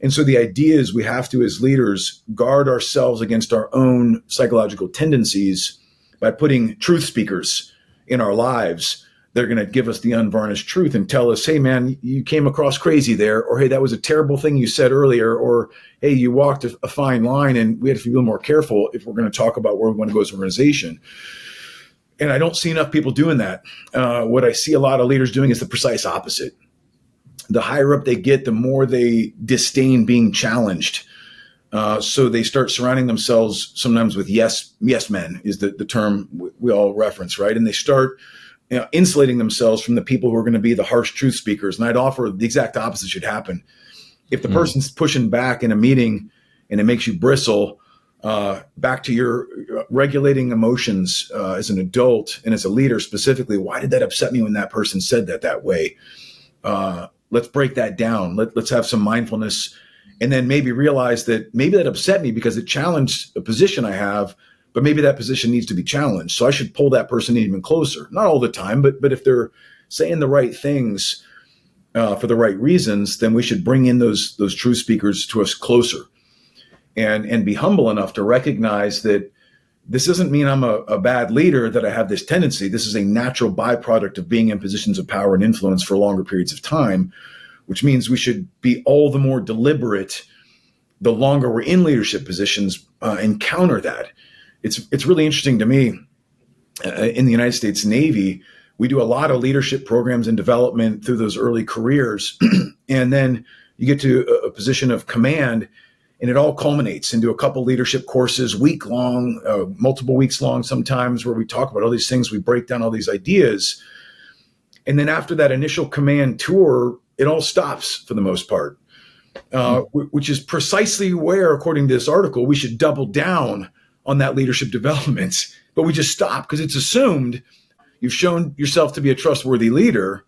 And so the idea is we have to, as leaders, guard ourselves against our own psychological tendencies by putting truth speakers in our lives. They're going to give us the unvarnished truth and tell us, hey, man, you came across crazy there. Or, hey, that was a terrible thing you said earlier. Or, hey, you walked a fine line and we have to be a little more careful if we're going to talk about where we want to go as an organization. And I don't see enough people doing that. What I see a lot of leaders doing is the precise opposite. The higher up they get, the more they disdain being challenged. So they start surrounding themselves sometimes with yes men is the term we all reference, right? And they start insulating themselves from the people who are going to be the harsh truth speakers. And I'd offer the exact opposite should happen. If the person's pushing back in a meeting and it makes you bristle, back to your regulating emotions as an adult and as a leader specifically, why did that upset me when that person said that way? Let's break that down. Let's have some mindfulness, and then maybe realize that maybe that upset me because it challenged a position I have, but maybe that position needs to be challenged. So I should pull that person even closer. Not all the time, but if they're saying the right things for the right reasons, then we should bring in those truth speakers to us closer, and be humble enough to recognize that This doesn't mean I'm a bad leader, that I have this tendency. This is a natural byproduct of being in positions of power and influence for longer periods of time, which means we should be all the more deliberate the longer we're in leadership positions and counter that. It's really interesting to me. In the United States Navy, we do a lot of leadership programs and development through those early careers. And then you get to a position of command, and it all culminates into a couple leadership courses, week long, multiple weeks long sometimes, where we talk about all these things, we break down all these ideas. And then after that initial command tour, it all stops for the most part, which is precisely where, according to this article, we should double down on that leadership development. But we just stop because it's assumed you've shown yourself to be a trustworthy leader.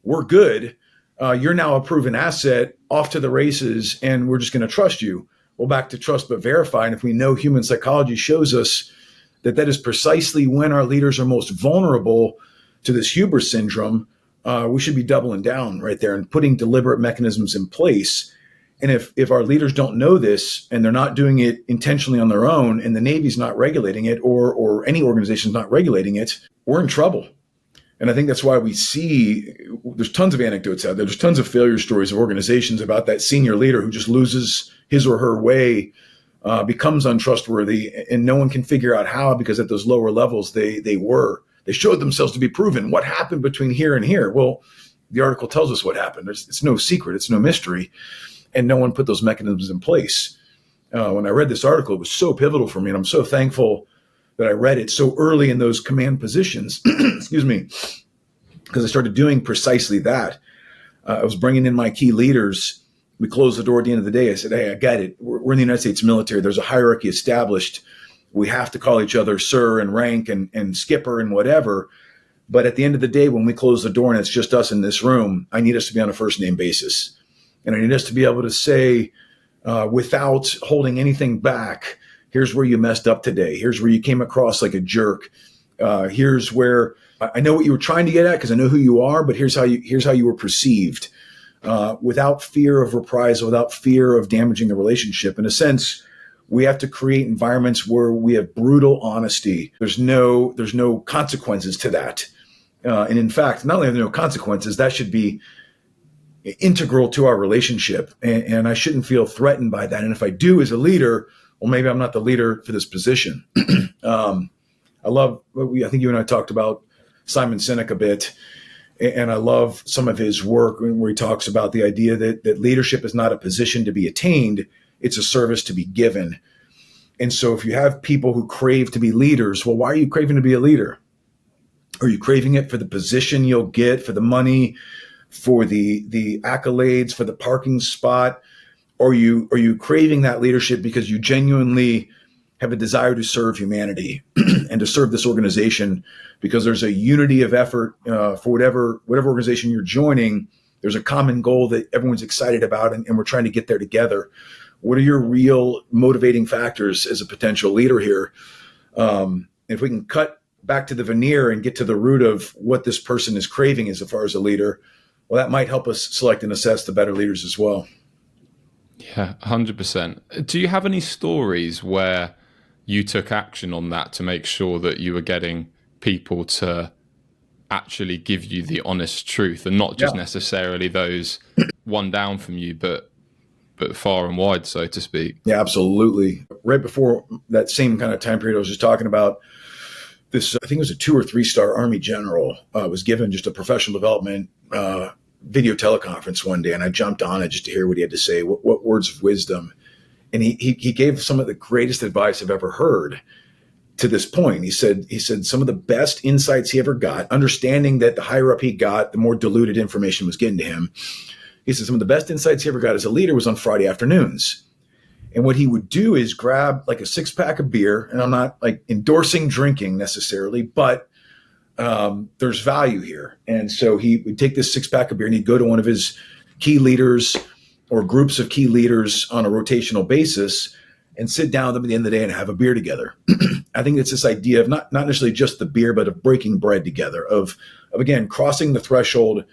We're good. You're now a proven asset, off to the races, and we're just going to trust you. Well, back to trust but verify. And if we know human psychology shows us that that is precisely when our leaders are most vulnerable to this hubris syndrome, we should be doubling down right there and putting deliberate mechanisms in place. And if our leaders don't know this and they're not doing it intentionally on their own, and the Navy's not regulating it, or any organization's not regulating it, we're in trouble. And I think that's why we see there's tons of anecdotes out there. There's tons of failure stories of organizations about that senior leader who just loses his or her way, becomes untrustworthy, and no one can figure out how, because at those lower levels they showed themselves to be proven. What happened between here and here? Well, the article tells us what happened. It's no secret. It's no mystery. And no one put those mechanisms in place. When I read this article, it was so pivotal for me, and I'm so thankful that I read it so early in those command positions, excuse me, because I started doing precisely that. I was bringing in my key leaders. We closed the door at the end of the day. I said, hey, I got it. We're in the United States military. There's a hierarchy established. We have to call each other sir and rank and skipper and whatever. But at the end of the day, when we close the door and it's just us in this room, I need us to be on a first name basis. And I need us to be able to say, without holding anything back, here's where you messed up today. Here's where you came across like a jerk. Here's where I know what you were trying to get at because I know who you are, but here's how you were perceived, without fear of reprisal, without fear of damaging the relationship. In a sense, we have to create environments where we have brutal honesty. There's no consequences to that. And in fact, not only are there no consequences, that should be integral to our relationship. And I shouldn't feel threatened by that. And if I do as a leader, well, maybe I'm not the leader for this position. I think you and I talked about Simon Sinek a bit, and I love some of his work where he talks about the idea that leadership is not a position to be attained, it's a service to be given. And so if you have people who crave to be leaders, well, why are you craving to be a leader? Are you craving it for the position you'll get, for the money, for the accolades, for the parking spot? Or are you craving that leadership because you genuinely have a desire to serve humanity and to serve this organization, because there's a unity of effort for whatever organization you're joining? There's a common goal that everyone's excited about, and we're trying to get there together. What are your real motivating factors as a potential leader here? If we can cut back to the veneer and get to the root of what this person is craving as far as a leader, well, that might help us select and assess the better leaders as well. Yeah, 100%. Do you have any stories where you took action on that to make sure that you were getting people to actually give you the honest truth, and not just necessarily those one down from you, but far and wide, so to speak? Yeah, absolutely. Right before that same kind of time period I was just talking about, this, I think it was a 2 or 3 star Army general, was given just a professional development video teleconference one day, and I jumped on it just to hear what he had to say, what words of wisdom. And he gave some of the greatest advice I've ever heard to this point. He said some of the best insights he ever got, understanding that the higher up he got, the more diluted information was getting to him. He said some of the best insights he ever got as a leader was on Friday afternoons. And what he would do is grab like a 6-pack of beer, and I'm not like endorsing drinking necessarily, but there's value here. And so he would take this 6-pack of beer and he'd go to one of his key leaders or groups of key leaders on a rotational basis and sit down with them at the end of the day and have a beer together. I think it's this idea of not necessarily just the beer, but of breaking bread together, of again, crossing the threshold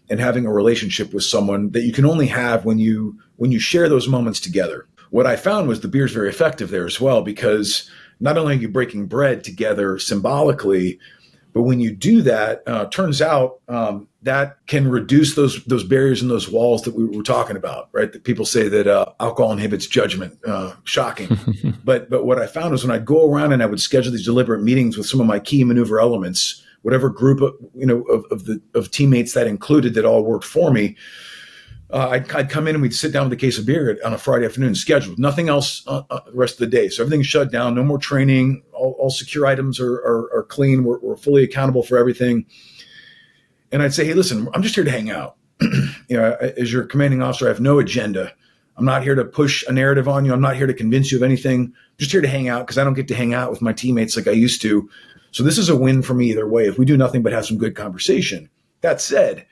and having a relationship with someone that you can only have when you share those moments together. What I found was the beer is very effective there as well, because not only are you breaking bread together symbolically, but when you do that, turns out that can reduce those barriers and those walls that we were talking about, right? That people say that alcohol inhibits judgment. Shocking. But what I found was when I'd go around and I would schedule these deliberate meetings with some of my key maneuver elements, whatever group of teammates that included that all worked for me, I'd come in and we'd sit down with a case of beer on a Friday afternoon, scheduled, nothing else the rest of the day. So everything's shut down, no more training, all secure items are clean. We're fully accountable for everything. And I'd say, hey, listen, I'm just here to hang out. As your commanding officer, I have no agenda. I'm not here to push a narrative on you. I'm not here to convince you of anything. I'm just here to hang out because I don't get to hang out with my teammates like I used to. So this is a win for me either way if we do nothing but have some good conversation. That said,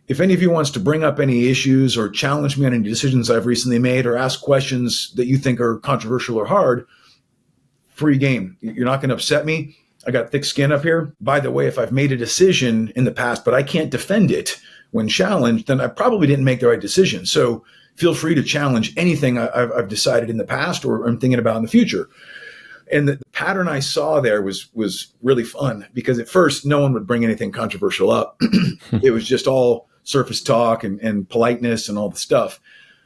if any of you wants to bring up any issues or challenge me on any decisions I've recently made or ask questions that you think are controversial or hard, free game. You're not going to upset me. I got thick skin up here. By the way, if I've made a decision in the past, but I can't defend it when challenged, then I probably didn't make the right decision. So feel free to challenge anything I've decided in the past or I'm thinking about in the future. And the pattern I saw there was really fun because at first no one would bring anything controversial up. It was just all surface talk and politeness and all the stuff.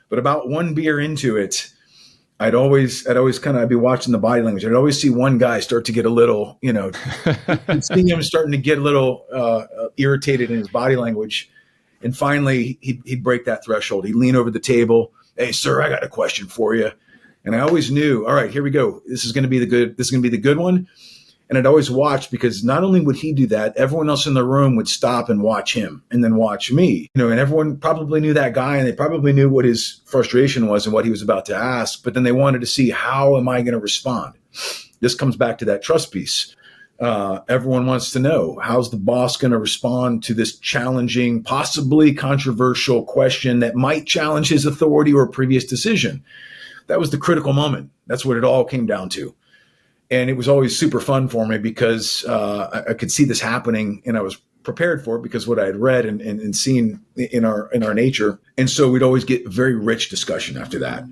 But about one beer into it, I'd always I'd be watching the body language. I'd always see one guy start to get a little, see him starting to get a little irritated in his body language. And finally he'd break that threshold. He'd lean over the table. Hey, sir, I got a question for you. And I always knew, all right, here we go. This is going to be the good one. And I'd always watch because not only would he do that, everyone else in the room would stop and watch him and then watch me. And everyone probably knew that guy and they probably knew what his frustration was and what he was about to ask. But then they wanted to see, how am I going to respond? This comes back to that trust piece. Everyone wants to know, how's the boss going to respond to this challenging, possibly controversial question that might challenge his authority or previous decision? That was the critical moment. That's what it all came down to. And it was always super fun for me because I could see this happening and I was prepared for it because what I had read and seen in our nature. And so we'd always get very rich discussion after that.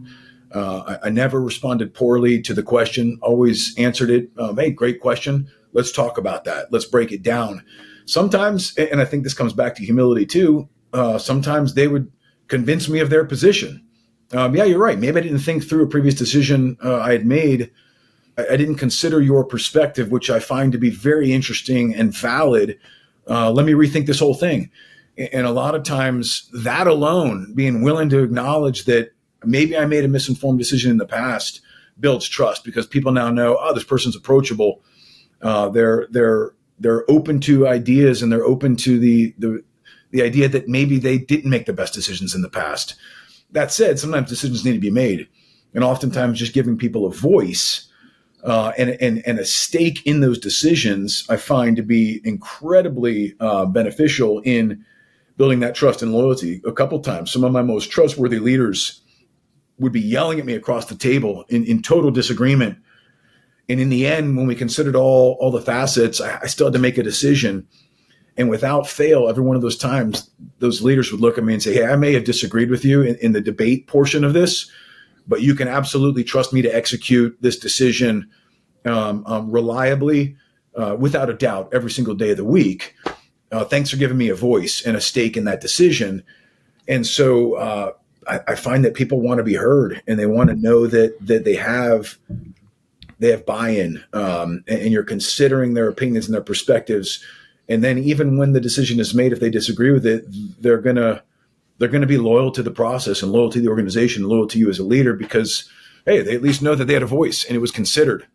I never responded poorly to the question, always answered it. Hey, great question. Let's talk about that. Let's break it down. Sometimes, and I think this comes back to humility too, sometimes they would convince me of their position. Yeah, you're right. Maybe I didn't think through a previous decision I had made. I didn't consider your perspective, which I find to be very interesting and valid. Let me rethink this whole thing. And a lot of times that alone, being willing to acknowledge that maybe I made a misinformed decision in the past, builds trust because people now know, oh, this person's approachable. They're open to ideas and they're open to the idea that maybe they didn't make the best decisions in the past. That said, sometimes decisions need to be made. And oftentimes just giving people a voice and a stake in those decisions, I find to be incredibly beneficial in building that trust and loyalty. A couple times, some of my most trustworthy leaders would be yelling at me across the table in total disagreement. And in the end, when we considered all the facets, I still had to make a decision. And without fail, every one of those times, those leaders would look at me and say, hey, I may have disagreed with you in the debate portion of this, but you can absolutely trust me to execute this decision reliably, without a doubt, every single day of the week. Thanks for giving me a voice and a stake in that decision. And so I find that people want to be heard and they want to know that they have buy-in, and you're considering their opinions and their perspectives. And then even when the decision is made, if they disagree with it, they're gonna be loyal to the process and loyal to the organization, loyal to you as a leader because, hey, they at least know that they had a voice and it was considered.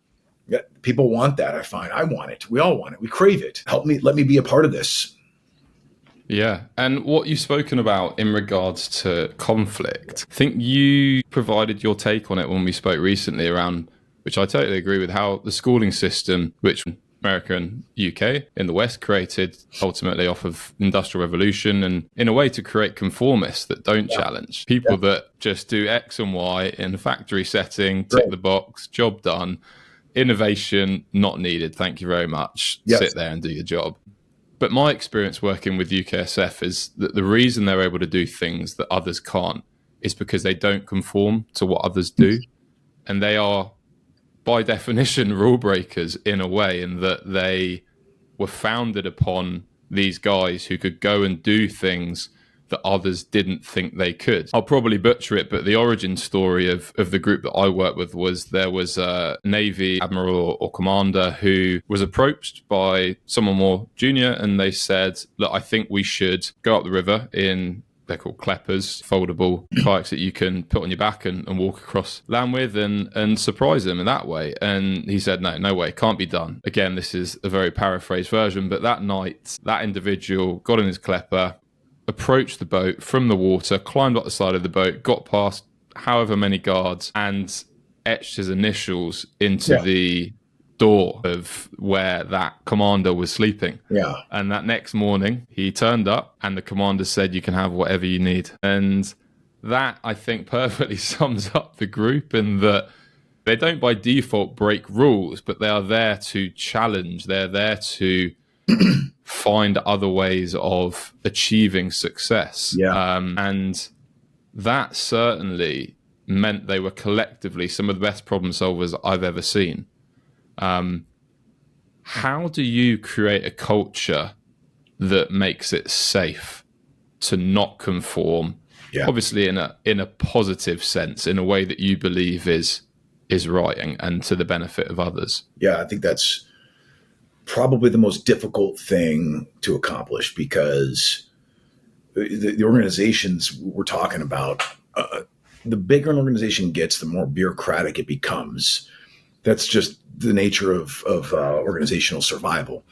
Yeah, people want that, I find. I want it. We all want it. We crave it. Let me be a part of this. Yeah. And what you've spoken about in regards to conflict, I think you provided your take on it when we spoke recently around, which I totally agree with, how the schooling system, which America and UK in the West created ultimately off of Industrial Revolution and in a way to create conformists that don't challenge people that just do X and Y in a factory setting, tick the box, job done, innovation not needed. Thank you very much. Sit there and do your job. But my experience working with UKSF is that the reason they're able to do things that others can't is because they don't conform to what others do. And they are by definition rule breakers in a way, in that they were founded upon these guys who could go and do things that others didn't think they could. I'll probably butcher it, but the origin story of the group that I worked with was there was a Navy admiral or commander who was approached by someone more junior, and they said, look, I think we should go up the river in, they're called kleppers, foldable kayaks that you can put on your back and walk across land with, and surprise them in that way. And he said, no way, can't be done. Again, this is a very paraphrased version, but that night, that individual got in his klepper, approached the boat from the water, climbed up the side of the boat, got past however many guards, and etched his initials into the door of where that commander was sleeping. Yeah. And that next morning, he turned up, and the commander said, you can have whatever you need. And that, I think, perfectly sums up the group, in that they don't by default break rules, but they are there to challenge. They're there to find other ways of achieving success. And that certainly meant they were collectively some of the best problem solvers I've ever seen. How do you create a culture that makes it safe to not conform? Obviously in a positive sense, in a way that you believe is right and to the benefit of others. Yeah, I think that's probably the most difficult thing to accomplish, because the organizations we're talking about, the bigger an organization gets, the more bureaucratic it becomes. That's just the nature of organizational survival.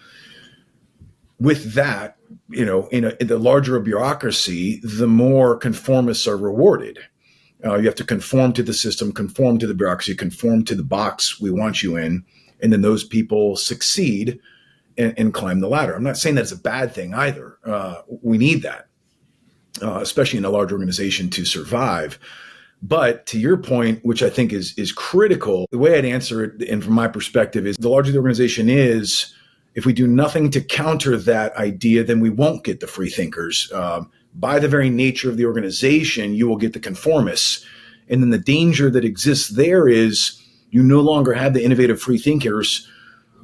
With that, in the larger a bureaucracy, the more conformists are rewarded. You have to conform to the system, conform to the bureaucracy, conform to the box we want you in. And then those people succeed and climb the ladder. I'm not saying that's a bad thing either. We need that, especially in a large organization, to survive. But to your point, which I think is critical, the way I'd answer it, and from my perspective, is the larger the organization is, if we do nothing to counter that idea, then we won't get the free thinkers. By the very nature of the organization, you will get the conformists. And then the danger that exists there is you no longer have the innovative free thinkers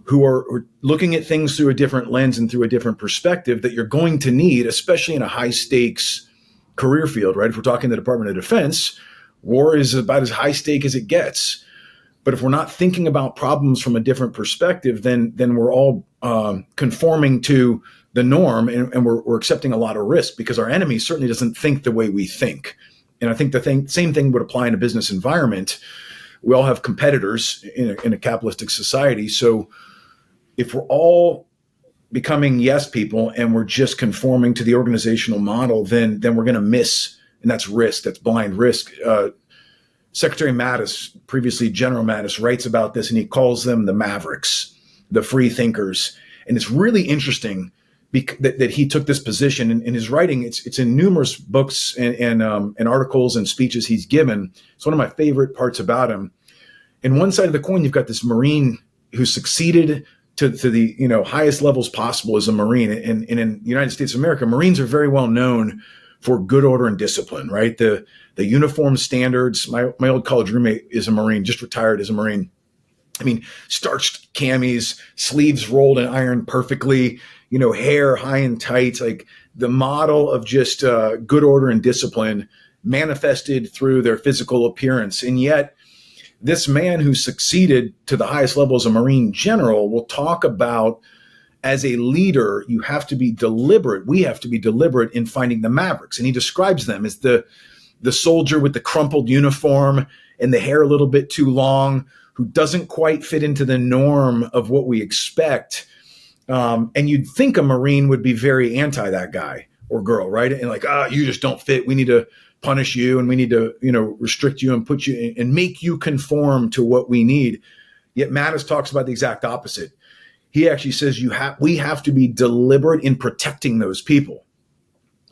who are looking at things through a different lens and through a different perspective that you're going to need, especially in a high stakes career field, right? If we're talking the Department of Defense, war is about as high stake as it gets. But if we're not thinking about problems from a different perspective, then we're all conforming to the norm, and we're accepting a lot of risk, because our enemy certainly doesn't think the way we think. And I think same thing would apply in a business environment. We all have competitors in a capitalistic society. So if we're all becoming yes people and we're just conforming to the organizational model, then we're going to miss, and that's risk, that's blind risk. Secretary Mattis, previously General Mattis, writes about this, and he calls them the mavericks, the free thinkers. And it's really interesting that he took this position in his writing. It's in numerous books and articles and speeches he's given. It's one of my favorite parts about him. In one side of the coin, you've got this Marine who succeeded to the highest levels possible as a Marine. And in the United States of America, Marines are very well known for good order and discipline, right? The uniform standards. My old college roommate is a Marine, just retired as a Marine. I mean, starched camis, sleeves rolled and ironed perfectly, hair high and tight, like the model of just good order and discipline manifested through their physical appearance. And yet this man who succeeded to the highest level as a Marine general will talk about, as a leader, you have to be deliberate. We have to be deliberate in finding the mavericks. And he describes them as the soldier with the crumpled uniform and the hair a little bit too long, who doesn't quite fit into the norm of what we expect. And you'd think a Marine would be very anti that guy or girl, right? And like, you just don't fit. We need to punish you, and we need to, restrict you and put you in, and make you conform to what we need. Yet Mattis talks about the exact opposite. He actually says we have to be deliberate in protecting those people,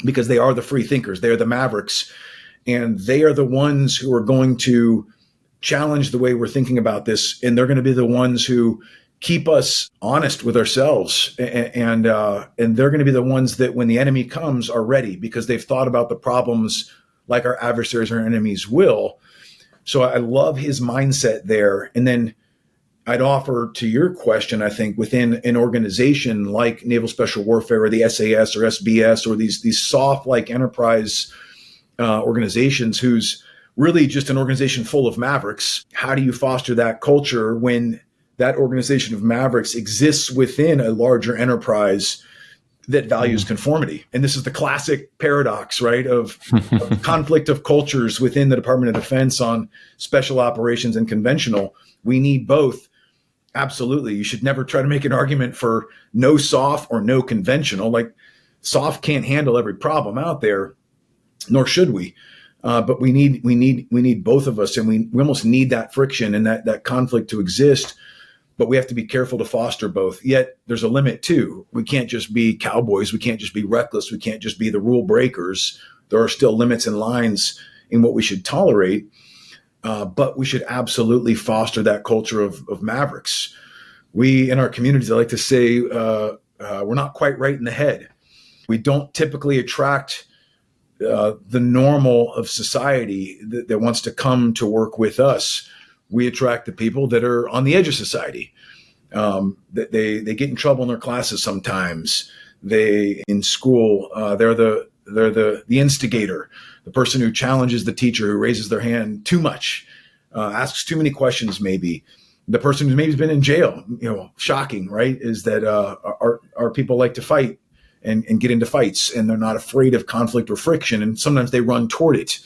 because they are the free thinkers. They are the mavericks, and they are the ones who are going to challenge the way we're thinking about this. And they're going to be the ones who keep us honest with ourselves. And they're going to be the ones that, when the enemy comes, are ready, because they've thought about the problems like our adversaries or enemies will. So I love his mindset there. And then I'd offer to your question, I think within an organization like Naval Special Warfare or the SAS or SBS or these soft like enterprise organizations who's really just an organization full of mavericks, how do you foster that culture when that organization of mavericks exists within a larger enterprise that values conformity? And this is the classic paradox, right, of conflict of cultures within the Department of Defense on special operations and conventional. We need both. Absolutely. You should never try to make an argument for no soft or no conventional. Like soft can't handle every problem out there, nor should we. But we need both of us, and we almost need that friction and that conflict to exist. But we have to be careful to foster both. Yet there's a limit too. We can't just be cowboys. We can't just be reckless. We can't just be the rule breakers. There are still limits and lines in what we should tolerate. But we should absolutely foster that culture of mavericks. We, in our communities, I like to say, we're not quite right in the head. We don't typically attract the normal of society that wants to come to work with us. We attract the people that are on the edge of society. That they get in trouble in their classes sometimes. In school, they're the instigator, the person who challenges the teacher, who raises their hand too much, asks too many questions, maybe. The person who's maybe been in jail. Shocking, right? Is that our people like to fight and get into fights, and they're not afraid of conflict or friction, and sometimes they run toward it.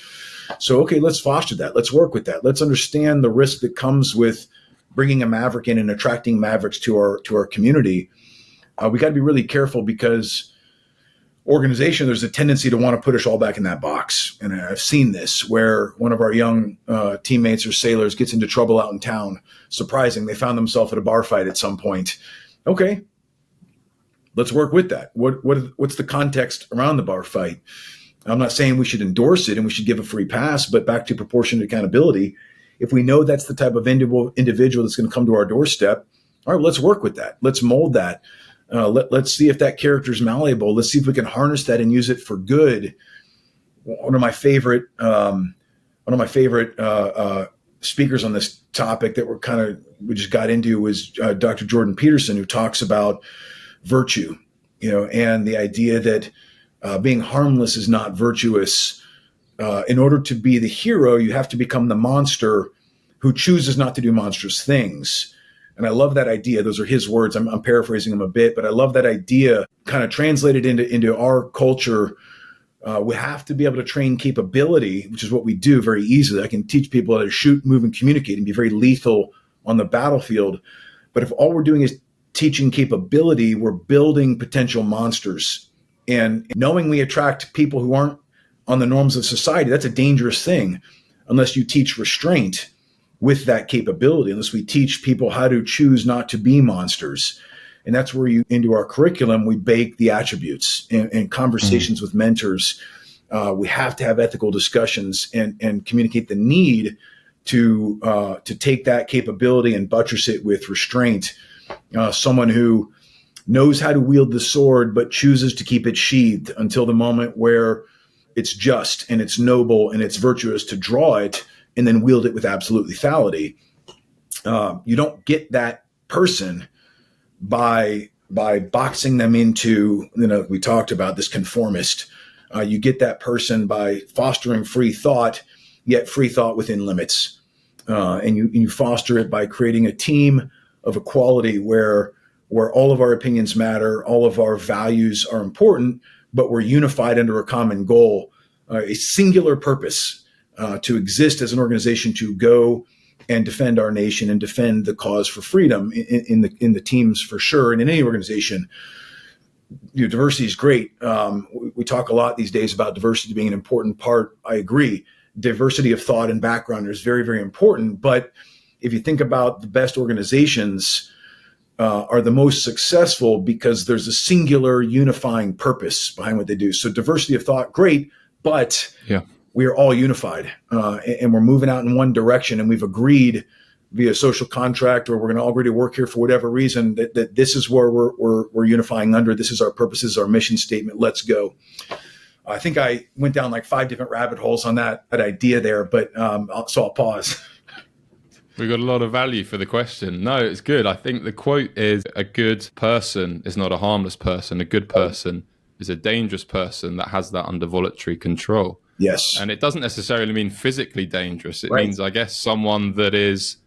So, okay, let's foster that. Let's work with that. Let's understand the risk that comes with bringing a maverick in and attracting mavericks to our community. We got to be really careful because organization, there's a tendency to want to put us all back in that box. And I've seen this where one of our young teammates or sailors gets into trouble out in town. Surprising, they found themselves at a bar fight at some point. Okay, let's work with that. What's the context around the bar fight? I'm not saying we should endorse it and we should give a free pass, but back to proportionate accountability. If we know that's the type of individual that's going to come to our doorstep, all right, let's work with that. Let's mold that. Let's see if that character is malleable. Let's see if we can harness that and use it for good. One of my favorite speakers on this topic that we just got into was Dr. Jordan Peterson, who talks about virtue, and the idea that being harmless is not virtuous. In order to be the hero, you have to become the monster who chooses not to do monstrous things. And I love that idea. Those are his words. I'm paraphrasing him a bit, but I love that idea kind of translated into our culture. We have to be able to train capability, which is what we do very easily. I can teach people how to shoot, move, and communicate and be very lethal on the battlefield. But if all we're doing is teaching capability, we're building potential monsters. And knowing we attract people who aren't on the norms of society, that's a dangerous thing unless you teach restraint with that capability, unless we teach people how to choose not to be monsters. And that's where into our curriculum, we bake the attributes and conversations with mentors. We have to have ethical discussions and communicate the need to take that capability and buttress it with restraint. Someone who knows how to wield the sword, but chooses to keep it sheathed until the moment where it's just and it's noble and it's virtuous to draw it and then wield it with absolute lethality. You don't get that person by boxing them into, we talked about this conformist. You get that person by fostering free thought, yet free thought within limits. And you foster it by creating a team of equality where all of our opinions matter, all of our values are important, but we're unified under a common goal, a singular purpose to exist as an organization, to go and defend our nation and defend the cause for freedom in the teams for sure. And in any organization, diversity is great. We talk a lot these days about diversity being an important part. I agree. Diversity of thought and background is very, very important. But if you think about the best organizations are the most successful because there's a singular unifying purpose behind what they do. So diversity of thought, great, but we are all unified and we're moving out in one direction, and we've agreed via social contract, or we're going to all agree to work here for whatever reason, that this is where we're unifying under. This is our purpose, this is our mission statement. Let's go. I think I went down like 5 different rabbit holes on that idea there, but so I'll pause. We got a lot of value for the question. No, it's good. I think the quote is, a good person is not a harmless person. A good person is a dangerous person that has that under voluntary control. Yes. And it doesn't necessarily mean physically dangerous. It Right. means, I guess, someone that is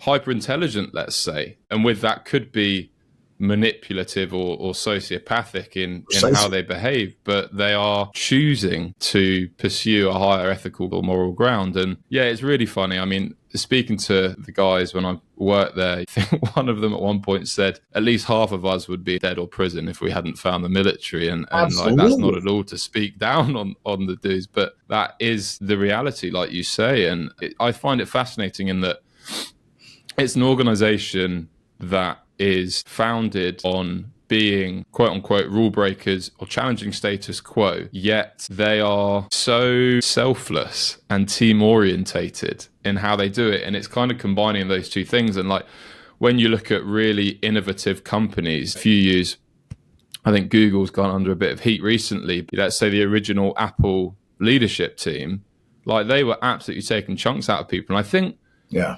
hyper intelligent, let's say. And with that could be manipulative or sociopathic in how they behave, but they are choosing to pursue a higher ethical or moral ground. And yeah, it's really funny. I mean, speaking to the guys when I worked there, I think one of them at one point said at least half of us would be dead or prison if we hadn't found the military. And like, that's not at all to speak down on the dudes, but that is the reality, like you say. And I find it fascinating in that it's an organization that is founded on being quote unquote rule breakers or challenging status quo, yet they are so selfless and team orientated in how they do it. And it's kind of combining those two things. And like when you look at really innovative companies, a few years, I think Google's gone under a bit of heat recently. Let's say the original Apple leadership team, like they were absolutely taking chunks out of people. And I think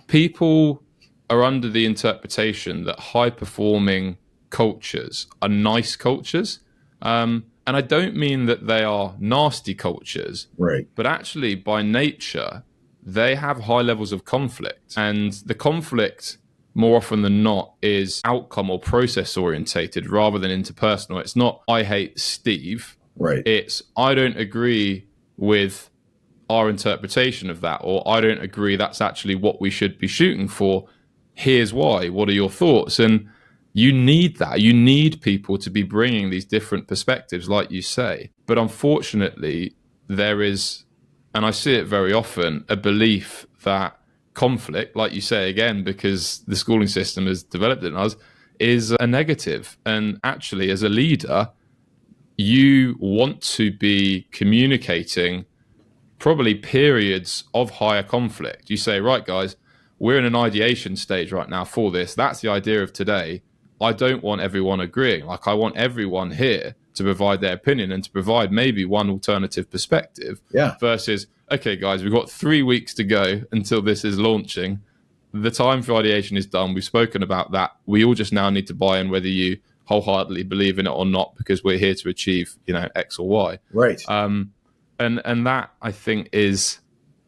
people are under the interpretation that high-performing cultures are nice cultures. And I don't mean that they are nasty cultures, right? But actually, by nature, they have high levels of conflict. And the conflict, more often than not, is outcome or process-orientated rather than interpersonal. It's not, I hate Steve. Right. It's, I don't agree with our interpretation of that, or I don't agree that's actually what we should be shooting for. Here's why. What are your thoughts? And you need that. You need people to be bringing these different perspectives, like you say. But unfortunately, there is, and I see it very often, a belief that conflict, like you say again, because the schooling system has developed it in us, is a negative. And actually, as a leader, you want to be communicating probably periods of higher conflict. You say, right, guys, we're in an ideation stage right now for this. That's the idea of today. I don't want everyone agreeing. Like, I want everyone here to provide their opinion and to provide maybe one alternative perspective. Yeah. Versus, okay, guys, we've got 3 weeks to go until this is launching. The time for ideation is done. We've spoken about that. We all just now need to buy in whether you wholeheartedly believe in it or not, because we're here to achieve, X or Y. Right. And that, I think, is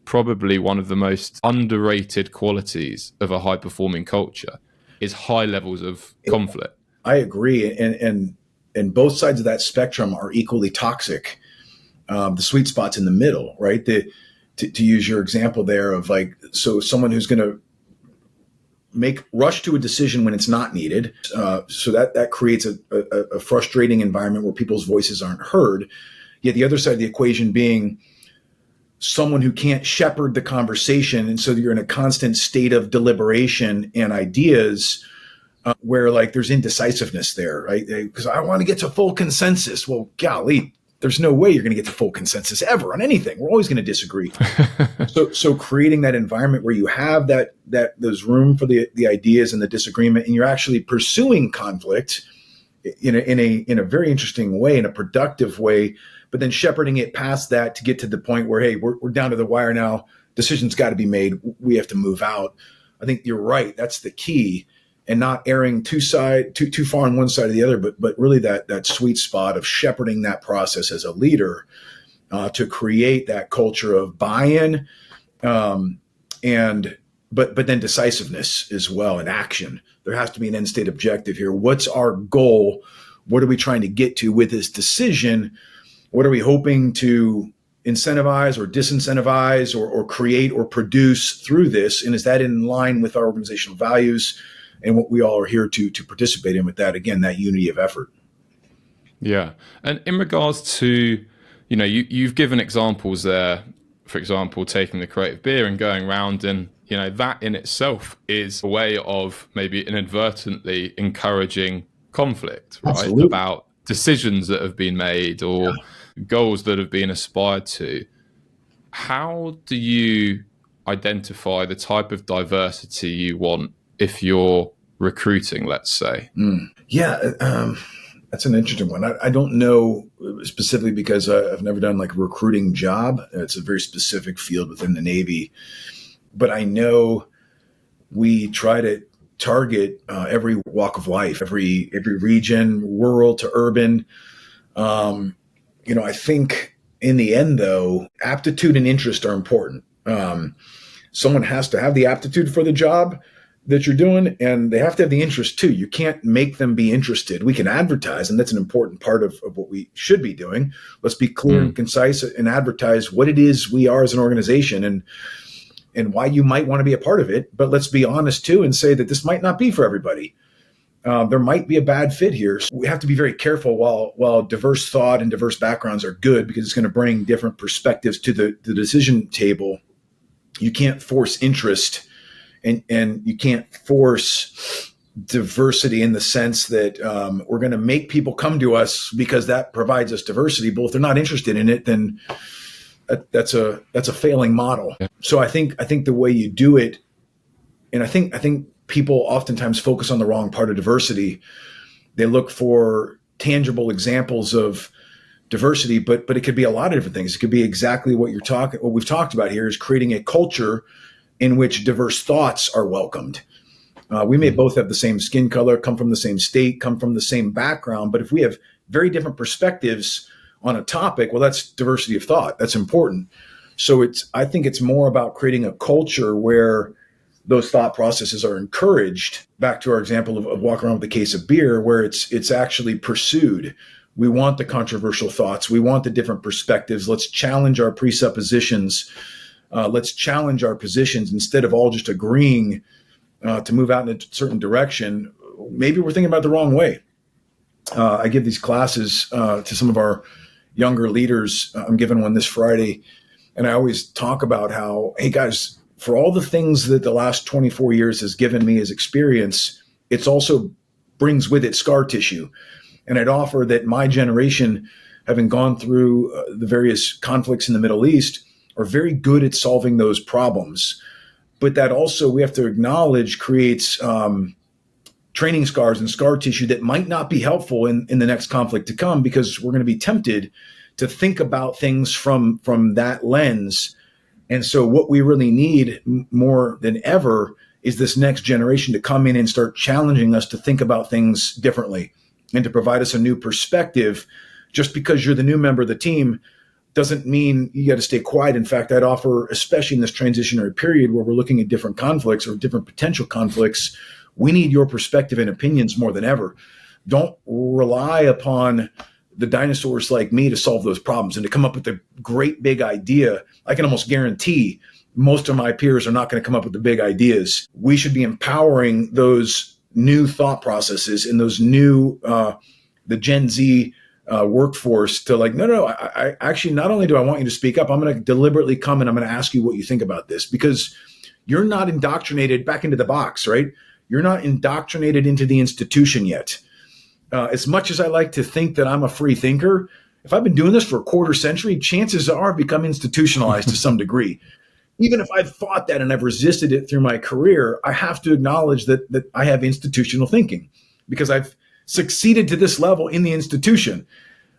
probably one of the most underrated qualities of a high-performing culture, is high levels of conflict. I agree. And both sides of that spectrum are equally toxic. The sweet spot's in the middle, right? To use your example there of like, so someone who's going to rush to a decision when it's not needed. So that creates a frustrating environment where people's voices aren't heard. Yet the other side of the equation being someone who can't shepherd the conversation. And so you're in a constant state of deliberation and ideas where like there's indecisiveness there, right? Because I want to get to full consensus. Well, golly, there's no way you're going to get to full consensus ever on anything. We're always going to disagree. So creating that environment where you have that there's room for the ideas and the disagreement, and you're actually pursuing conflict in a very interesting way, in a productive way, but then shepherding it past that to get to the point where, hey, we're down to the wire now. Decisions got to be made. We have to move out. I think you're right. That's the key, and not erring too far on one side or the other, but really that sweet spot of shepherding that process as a leader to create that culture of buy-in, but then decisiveness as well, and action. There has to be an end state objective here. What's our goal? What are we trying to get to with this decision? What are we hoping to incentivize or disincentivize or create or produce through this? And is that in line with our organizational values and what we all are here to participate in with that? Again, that unity of effort. Yeah. And in regards to, you've given examples there, for example, taking the creative beer and going around, and, that in itself is a way of maybe inadvertently encouraging conflict, right? Absolutely. About decisions that have been made or goals that have been aspired to. How do you identify the type of diversity you want if you're recruiting, let's say? That's an interesting one. I don't know specifically because I've never done like a recruiting job. It's a very specific field within the Navy. But I know we try to target every walk of life, every region, rural to urban. I think in the end, though, aptitude and interest are important. Someone has to have the aptitude for the job that you're doing, and they have to have the interest too. You can't make them be interested. We can advertise, and that's an important part of what we should be doing. Let's be clear and concise and advertise what it is we are as an organization and why you might want to be a part of it. But let's be honest too and say that this might not be for everybody. There might be a bad fit here. So we have to be very careful while diverse thought and diverse backgrounds are good because it's going to bring different perspectives to the decision table. You can't force interest and you can't force diversity in the sense that we're going to make people come to us because that provides us diversity. But if they're not interested in it, then that's a failing model. Yeah. So I think the way you do it, and I think people oftentimes focus on the wrong part of diversity. They look for tangible examples of diversity, but it could be a lot of different things. It could be exactly what we've talked about here is creating a culture in which diverse thoughts are welcomed. We may both have the same skin color, come from the same state, come from the same background, but if we have very different perspectives on a topic, well, that's diversity of thought. That's important. So I think it's more about creating a culture where those thought processes are encouraged. Back to our example of walking around with a case of beer, where it's actually pursued. We want the controversial thoughts. We want the different perspectives. Let's challenge our presuppositions. Let's challenge our positions instead of all just agreeing to move out in a certain direction. Maybe we're thinking about it the wrong way. I give these classes to some of our younger leaders. I'm giving one this Friday, and I always talk about how, hey guys, for all the things that the last 24 years has given me as experience, it's also brings with it scar tissue. And I'd offer that my generation, having gone through the various conflicts in the Middle East, are very good at solving those problems. But that also, we have to acknowledge, creates training scars and scar tissue that might not be helpful in the next conflict to come, because we're going to be tempted to think about things from that lens. And so what we really need more than ever is this next generation to come in and start challenging us to think about things differently and to provide us a new perspective. Just because you're the new member of the team doesn't mean you got to stay quiet. In fact, I'd offer, especially in this transitionary period where we're looking at different conflicts or different potential conflicts, we need your perspective and opinions more than ever. Don't rely upon the dinosaurs like me to solve those problems and to come up with a great big idea. I can almost guarantee most of my peers are not going to come up with the big ideas. We should be empowering those new thought processes and those new, the Gen Z workforce to no, I actually, not only do I want you to speak up, I'm going to deliberately come and I'm going to ask you what you think about this, because you're not indoctrinated back into the box, right? You're not indoctrinated into the institution yet. As much as I like to think that I'm a free thinker, if I've been doing this for a quarter century, chances are I've become institutionalized to some degree. Even if I've thought that and I've resisted it through my career, I have to acknowledge that I have institutional thinking because I've succeeded to this level in the institution.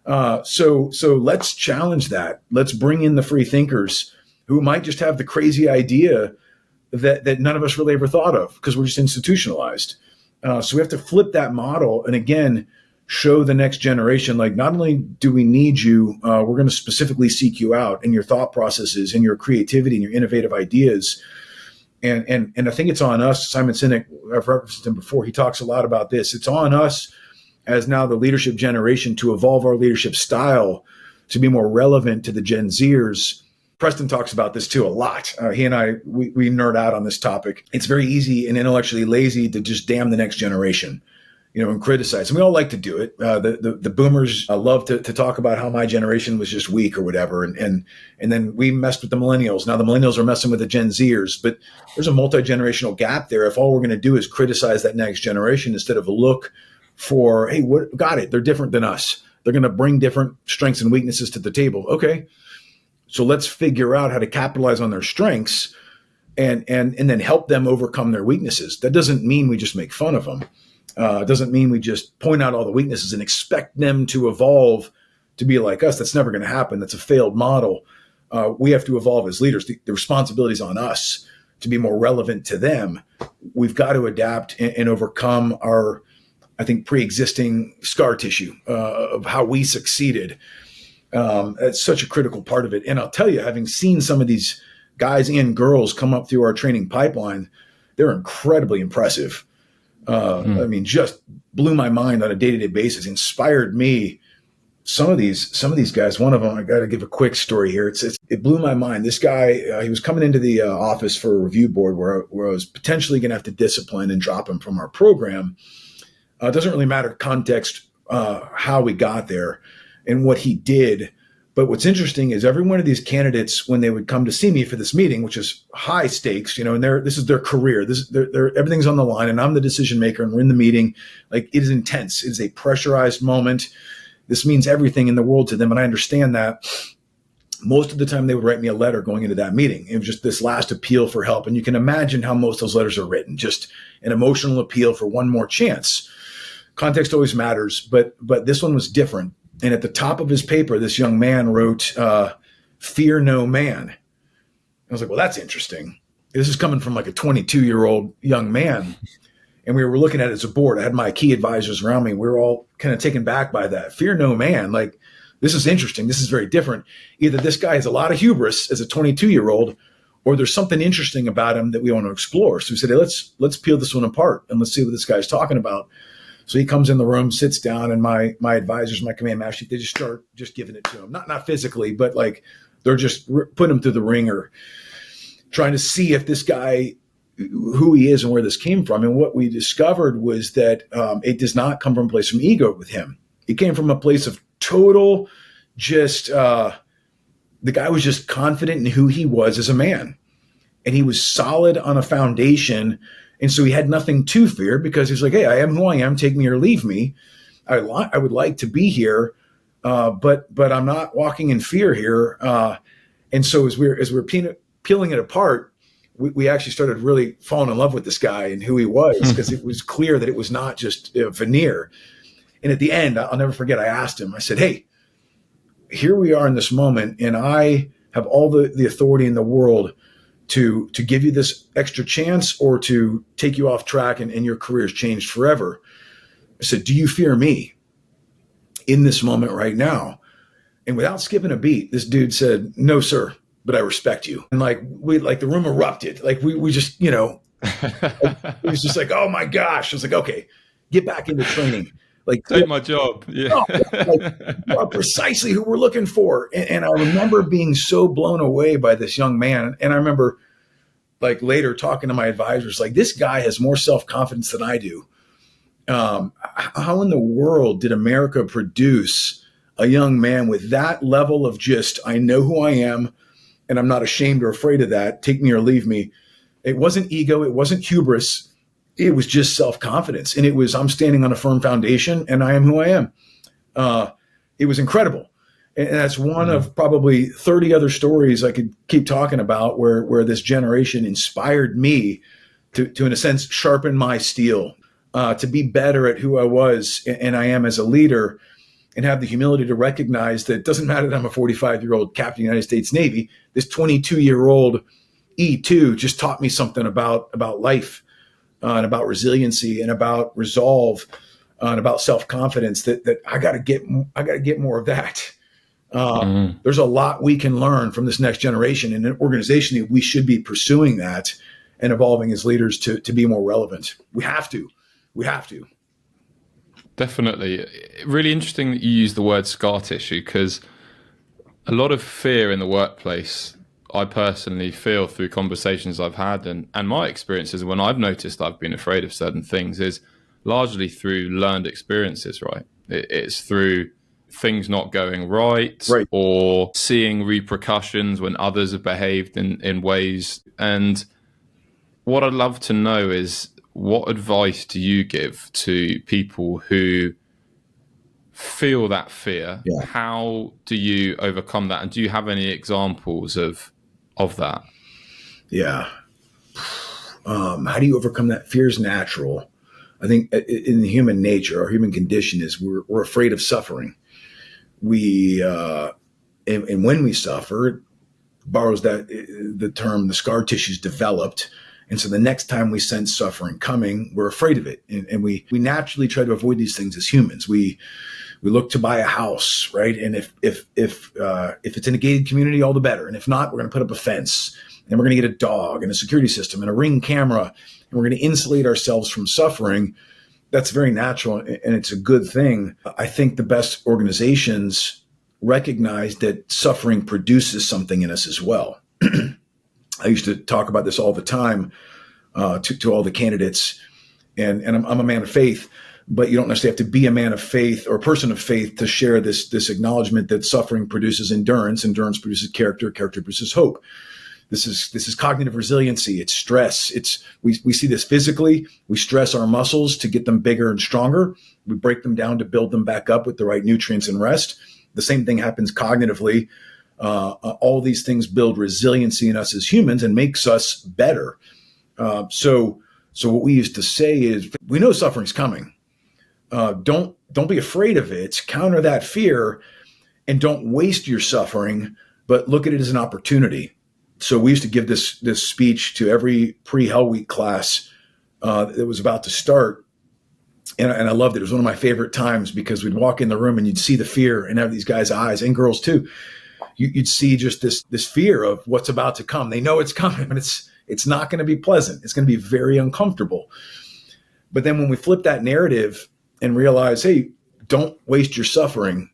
So let's challenge that. Let's bring in the free thinkers who might just have the crazy idea that none of us really ever thought of because we're just institutionalized. So we have to flip that model and, again, show the next generation, not only do we need you, we're going to specifically seek you out in your thought processes and your creativity and your innovative ideas. And I think it's on us. Simon Sinek, I've referenced him before, he talks a lot about this. It's on us as now the leadership generation to evolve our leadership style to be more relevant to the Gen Zers. Preston talks about this too a lot. He and I, we nerd out on this topic. It's very easy and intellectually lazy to just damn the next generation, and criticize. And we all like to do it. The boomers love to talk about how my generation was just weak or whatever. And then we messed with the millennials. Now the millennials are messing with the Gen Zers, but there's a multi-generational gap there. If all we're going to do is criticize that next generation instead of look for, hey, got it. They're different than us. They're going to bring different strengths and weaknesses to the table. Okay. So let's figure out how to capitalize on their strengths and then help them overcome their weaknesses. That doesn't mean we just make fun of them. It doesn't mean we just point out all the weaknesses and expect them to evolve to be like us. That's never going to happen. That's a failed model. We have to evolve as leaders. The responsibility is on us to be more relevant to them, we've got to adapt and overcome our, I think, pre-existing scar tissue of how we succeeded. It's such a critical part of it. And I'll tell you, having seen some of these guys and girls come up through our training pipeline, they're incredibly impressive. I mean, just blew my mind on a day-to-day basis, inspired me. Some of these guys, one of them, I got to give a quick story here. It blew my mind. This guy, he was coming into the office for a review board where I was potentially going to have to discipline and drop him from our program. It doesn't really matter context, how we got there and what he did. But what's interesting is every one of these candidates, when they would come to see me for this meeting, which is high stakes, and this is their career, everything's on the line, and I'm the decision maker, and we're in the meeting. Like, it is intense. It is a pressurized moment. This means everything in the world to them, and I understand that. Most of the time, they would write me a letter going into that meeting. It was just this last appeal for help, and you can imagine how most of those letters are written, just an emotional appeal for one more chance. Context always matters, but this one was different. And at the top of his paper, this young man wrote, "Fear no man." I was like, well, that's interesting. This is coming from like a 22-year-old young man. And we were looking at it as a board. I had my key advisors around me. We were all kind of taken back by that. Fear no man. Like, this is interesting. This is very different. Either this guy has a lot of hubris as a 22-year-old, or there's something interesting about him that we want to explore. So we said, hey, let's peel this one apart and let's see what this guy's talking about. So he comes in the room, sits down, and my advisors, my command master, they just start just giving it to him. Not physically, but like they're just putting him through the ringer, trying to see if this guy, who he is and where this came from. And what we discovered was that it does not come from a place from ego with him. It came from a place of total just, the guy was just confident in who he was as a man. And he was solid on a foundation. And so he had nothing to fear because he's like, hey, I am who I am. Take me or leave me. I would like to be here, but I'm not walking in fear here. And so as we're peeling it apart, we actually started really falling in love with this guy and who he was, because it was clear that it was not just a veneer. And at the end, I'll never forget, I asked him, I said, hey, here we are in this moment, and I have all the authority in the world to give you this extra chance or to take you off track and your career's changed forever. I said, do you fear me in this moment right now? And without skipping a beat, this dude said, no, sir, but I respect you. And the room erupted. Like we just, it was just like, oh my gosh. I was like, okay, get back into training. Like, take my job. Yeah. You are precisely who we're looking for. And I remember being so blown away by this young man. And I remember like later talking to my advisors, like, this guy has more self-confidence than I do. How in the world did America produce a young man with that level of just, I know who I am and I'm not ashamed or afraid of that. Take me or leave me. It wasn't ego. It wasn't hubris. It was just self-confidence. And it was, I'm standing on a firm foundation and I am who I am. It was incredible. And that's one of probably 30 other stories I could keep talking about where this generation inspired me to in a sense, sharpen my steel, to be better at who I was and I am as a leader, and have the humility to recognize that it doesn't matter that I'm a 45-year-old captain of the United States Navy. This 22-year-old E2 just taught me something about life. And about resiliency and about resolve and about self-confidence that I got to get more of that. There's a lot we can learn from this next generation, and an organization that we should be pursuing that and evolving as leaders to be more relevant. We have to. Definitely. Really interesting that you use the word scar tissue, because a lot of fear in the workplace, I personally feel through conversations I've had and my experiences when I've noticed I've been afraid of certain things, is largely through learned experiences, right? It's through things not going right. Or seeing repercussions when others have behaved in ways. And what I'd love to know is, what advice do you give to people who feel that fear? Yeah. How do you overcome that? And do you have any examples of that? Yeah. How do you overcome that? Fear is natural. I think in the human nature, our human condition is we're afraid of suffering. And when we suffer, borrows the term, the scar tissue's developed. And so the next time we sense suffering coming, we're afraid of it. And we naturally try to avoid these things as humans. We look to buy a house, right? And if it's in a gated community, all the better. And if not, we're going to put up a fence, and we're going to get a dog and a security system and a Ring camera, and we're going to insulate ourselves from suffering. That's very natural, and it's a good thing. I think the best organizations recognize that suffering produces something in us as well. I used to talk about this all the time to all the candidates, and I'm a man of faith, but you don't necessarily have to be a man of faith or a person of faith to share this acknowledgement that suffering produces endurance produces character produces hope. This is cognitive resiliency. It's stress. We see this physically. We stress our muscles to get them bigger and stronger. We break them down to build them back up with the right nutrients and rest. The same thing happens cognitively. All these things build resiliency in us as humans and makes us better. So what we used to say is, we know suffering's coming. Don't be afraid of it. Counter that fear, and don't waste your suffering, but look at it as an opportunity. So we used to give this speech to every pre-Hell Week class that was about to start. And I loved it. It was one of my favorite times, because we'd walk in the room and you'd see the fear in these guys' eyes, and girls too. You'd see just this fear of what's about to come. They know it's coming, but it's not going to be pleasant. It's going to be very uncomfortable. But then when we flip that narrative and realize, hey, don't waste your suffering,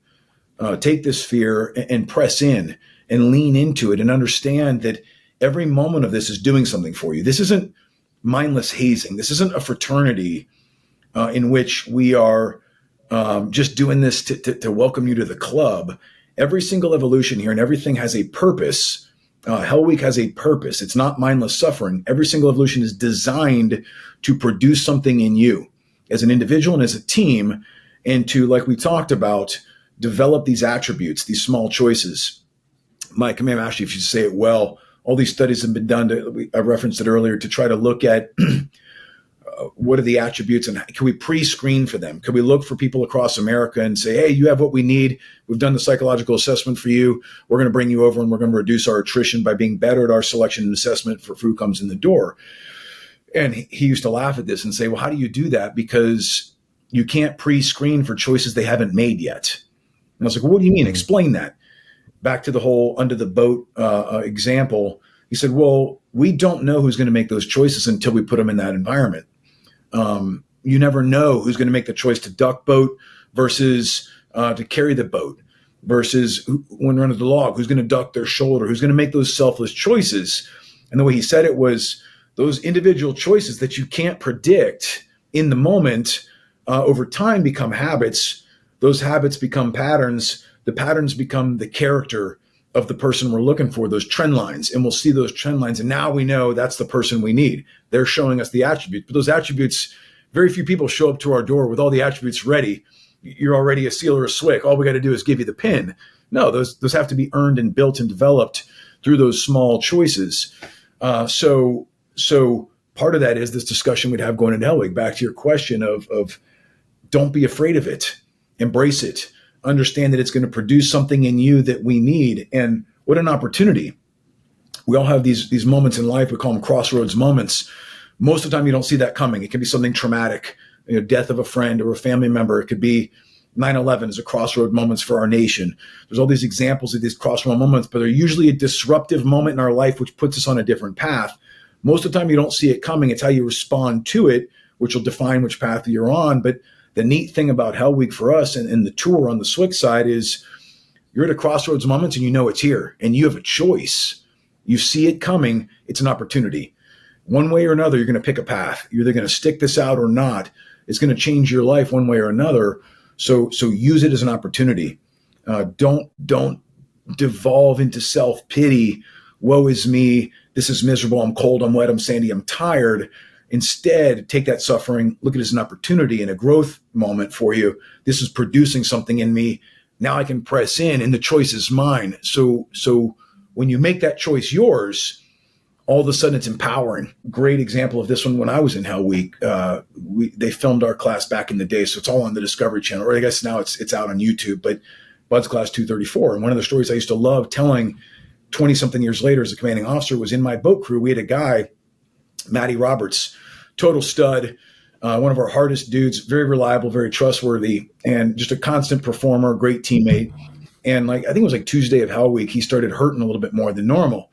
take this fear and press in and lean into it, and understand that every moment of this is doing something for you. This isn't mindless hazing. This isn't a fraternity in which we are just doing this to welcome you to the club. Every single evolution here and everything has a purpose. Hell Week has a purpose. It's not mindless suffering. Every single evolution is designed to produce something in you as an individual and as a team, and to, like we talked about, develop these attributes, these small choices. Mike, I may have asked you if you say it well. All these studies have been done, I referenced it earlier, to try to look at what are the attributes, and can we pre-screen for them? Can we look for people across America and say, hey, you have what we need. We've done the psychological assessment for you. We're going to bring you over, and we're going to reduce our attrition by being better at our selection and assessment for who comes in the door. And he used to laugh at this and say, well, how do you do that? Because you can't pre-screen for choices they haven't made yet. And I was like, well, what do you mean? Explain that. Back to the whole under the boat example. He said, well, we don't know who's going to make those choices until we put them in that environment. You never know who's going to make the choice to duck boat versus to carry the boat, versus when running the log, who's going to duck their shoulder, who's going to make those selfless choices. And the way he said it was, those individual choices that you can't predict in the moment, over time become habits. Those habits become patterns. The patterns become the character of the person we're looking for, those trend lines. And we'll see those trend lines. And now we know that's the person we need. They're showing us the attributes. But those attributes, very few people show up to our door with all the attributes ready. You're already a SEAL or a SWCC. All we got to do is give you the pin. No, those have to be earned and built and developed through those small choices. So part of that is this discussion we'd have going into Hell Week. Back to your question of don't be afraid of it. Embrace it. Understand that it's going to produce something in you that we need. And what an opportunity. We all have these moments in life. We call them crossroads moments. Most of the time you don't see that coming. It can be something traumatic, death of a friend or a family member. It could be 9/11 is a crossroad moments for our nation. There's all these examples of these crossroad moments, but they're usually a disruptive moment in our life, which puts us on a different path. Most of the time you don't see it coming. It's how you respond to it, which will define which path you're on. But the neat thing about Hell Week for us and the tour on the SWCC side is you're at a crossroads moment and you know it's here and you have a choice. You see it coming. It's an opportunity. One way or another, you're going to pick a path. You're either going to stick this out or not. It's going to change your life one way or another. So use it as an opportunity. Don't devolve into self-pity. Woe is me. This is miserable. I'm cold. I'm wet. I'm sandy. I'm tired. Instead, take that suffering, look at it as an opportunity and a growth moment for you. This is producing something in me. Now I can press in, and the choice is mine. So when you make that choice yours, all of a sudden it's empowering. Great example of this one when I was in Hell Week. They filmed our class back in the day, so it's all on the Discovery Channel, or I guess now it's out on YouTube, but Bud's Class 234. And one of the stories I used to love telling 20 something years later as a commanding officer was in my boat crew. We had a guy, Matty Roberts, total stud, one of our hardest dudes, very reliable, very trustworthy, and just a constant performer, great teammate. And I think it was Tuesday of Hell Week, he started hurting a little bit more than normal.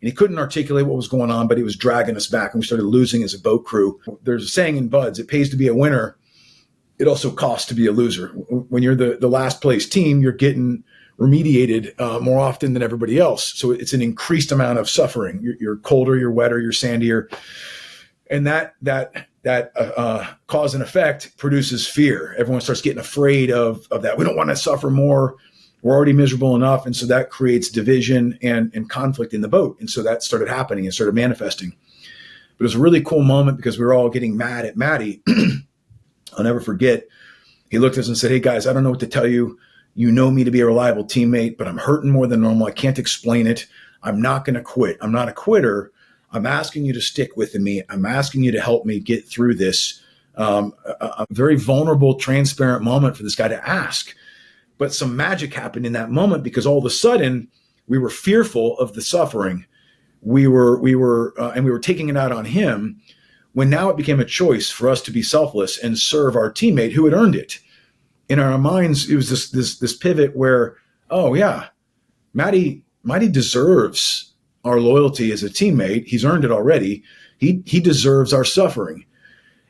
And he couldn't articulate what was going on, but he was dragging us back, and we started losing as a boat crew. There's a saying in BUD/S, it pays to be a winner. It also costs to be a loser. When you're the last place team, you're getting remediated more often than everybody else. So it's an increased amount of suffering. You're colder, you're wetter, you're sandier. And that cause and effect produces fear. Everyone starts getting afraid of that. We don't want to suffer more. We're already miserable enough. And so that creates division and conflict in the boat. And so that started happening and started manifesting. But it was a really cool moment because we were all getting mad at Matty. I'll never forget. He looked at us and said, "Hey guys, I don't know what to tell you. You know me to be a reliable teammate, but I'm hurting more than normal. I can't explain it. I'm not going to quit. I'm not a quitter. I'm asking you to stick with me. I'm asking you to help me get through this." A very vulnerable, transparent moment for this guy to ask. But some magic happened in that moment because all of a sudden we were fearful of the suffering. We were taking it out on him, when now it became a choice for us to be selfless and serve our teammate who had earned it. In our minds, it was this pivot where, oh yeah, Matty deserves our loyalty as a teammate. He's earned it already. He deserves our suffering.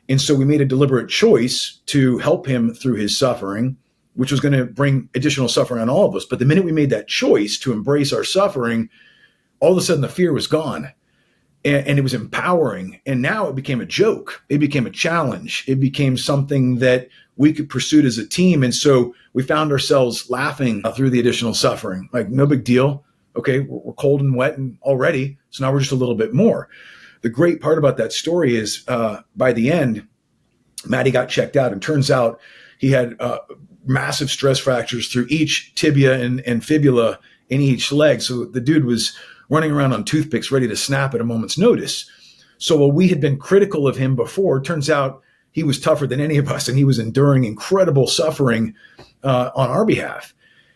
And so we made a deliberate choice to help him through his suffering, which was going to bring additional suffering on all of us. But the minute we made that choice to embrace our suffering, all of a sudden the fear was gone. And it was empowering. And now it became a joke. It became a challenge. It became something that we could pursue as a team. And so we found ourselves laughing through the additional suffering. No big deal. Okay, we're cold and wet and already. So now we're just a little bit more. The great part about that story is by the end, Matty got checked out. And turns out he had massive stress fractures through each tibia and fibula in each leg. So the dude was running around on toothpicks ready to snap at a moment's notice. So while we had been critical of him before, turns out he was tougher than any of us, and he was enduring incredible suffering on our behalf.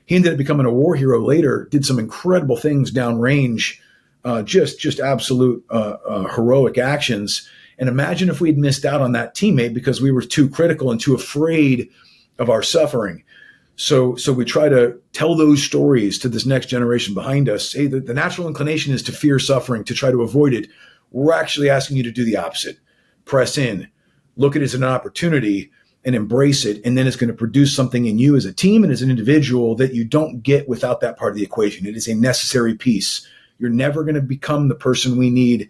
He ended up becoming a war hero later, did some incredible things downrange, just absolute heroic actions. And imagine if we'd missed out on that teammate because we were too critical and too afraid of our suffering. So we try to tell those stories to this next generation behind us. Hey, the natural inclination is to fear suffering, to try to avoid it. We're actually asking you to do the opposite. Press in, look at it as an opportunity, and embrace it. And then it's going to produce something in you as a team and as an individual that you don't get without that part of the equation. It is a necessary piece. You're never going to become the person we need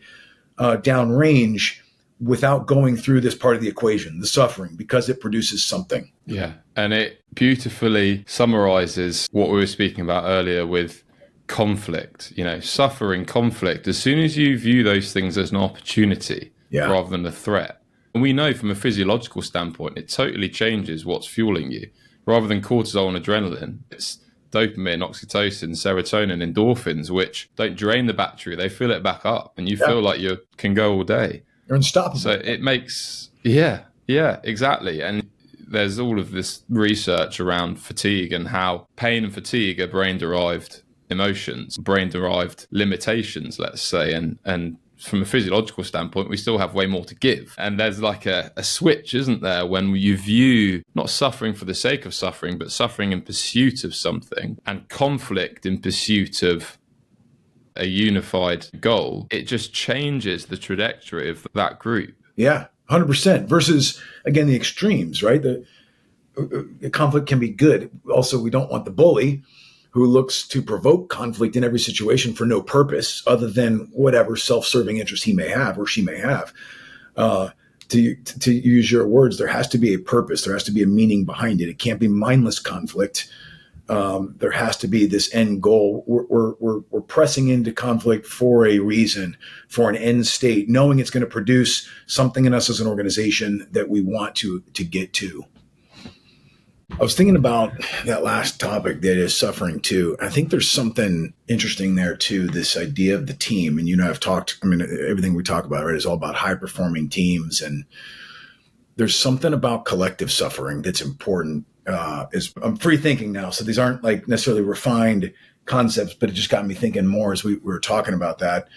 downrange without going through this part of the equation, the suffering, because it produces something. Yeah. And it beautifully summarizes what we were speaking about earlier with conflict, suffering, conflict. As soon as you view those things as an opportunity rather than a threat, and we know from a physiological standpoint, it totally changes what's fueling you. Rather than cortisol and adrenaline, it's dopamine, oxytocin, serotonin, endorphins, which don't drain the battery. They fill it back up and you feel like you can go all day. You're unstoppable. So it makes, yeah, exactly. And there's all of this research around fatigue and how pain and fatigue are brain-derived emotions, brain-derived limitations, let's say. And from a physiological standpoint, we still have way more to give. And there's a switch, isn't there, when you view not suffering for the sake of suffering, but suffering in pursuit of something and conflict in pursuit of a unified goal. It just changes the trajectory of that group. Yeah, 100% versus, again, the extremes, right? The conflict can be good. Also, we don't want the bully who looks to provoke conflict in every situation for no purpose other than whatever self-serving interest he may have or she may have. To use your words, there has to be a purpose. There has to be a meaning behind it. It can't be mindless conflict. There has to be this end goal. We're pressing into conflict for a reason, for an end state, knowing it's going to produce something in us as an organization that we want to get to. I was thinking about that last topic that is suffering too. I think there's something interesting there too, this idea of the team. And, I've talked, everything we talk about, right, is all about high performing teams. And there's something about collective suffering that's important is I'm free thinking now. So these aren't like necessarily refined concepts, but it just got me thinking more as we were talking about that.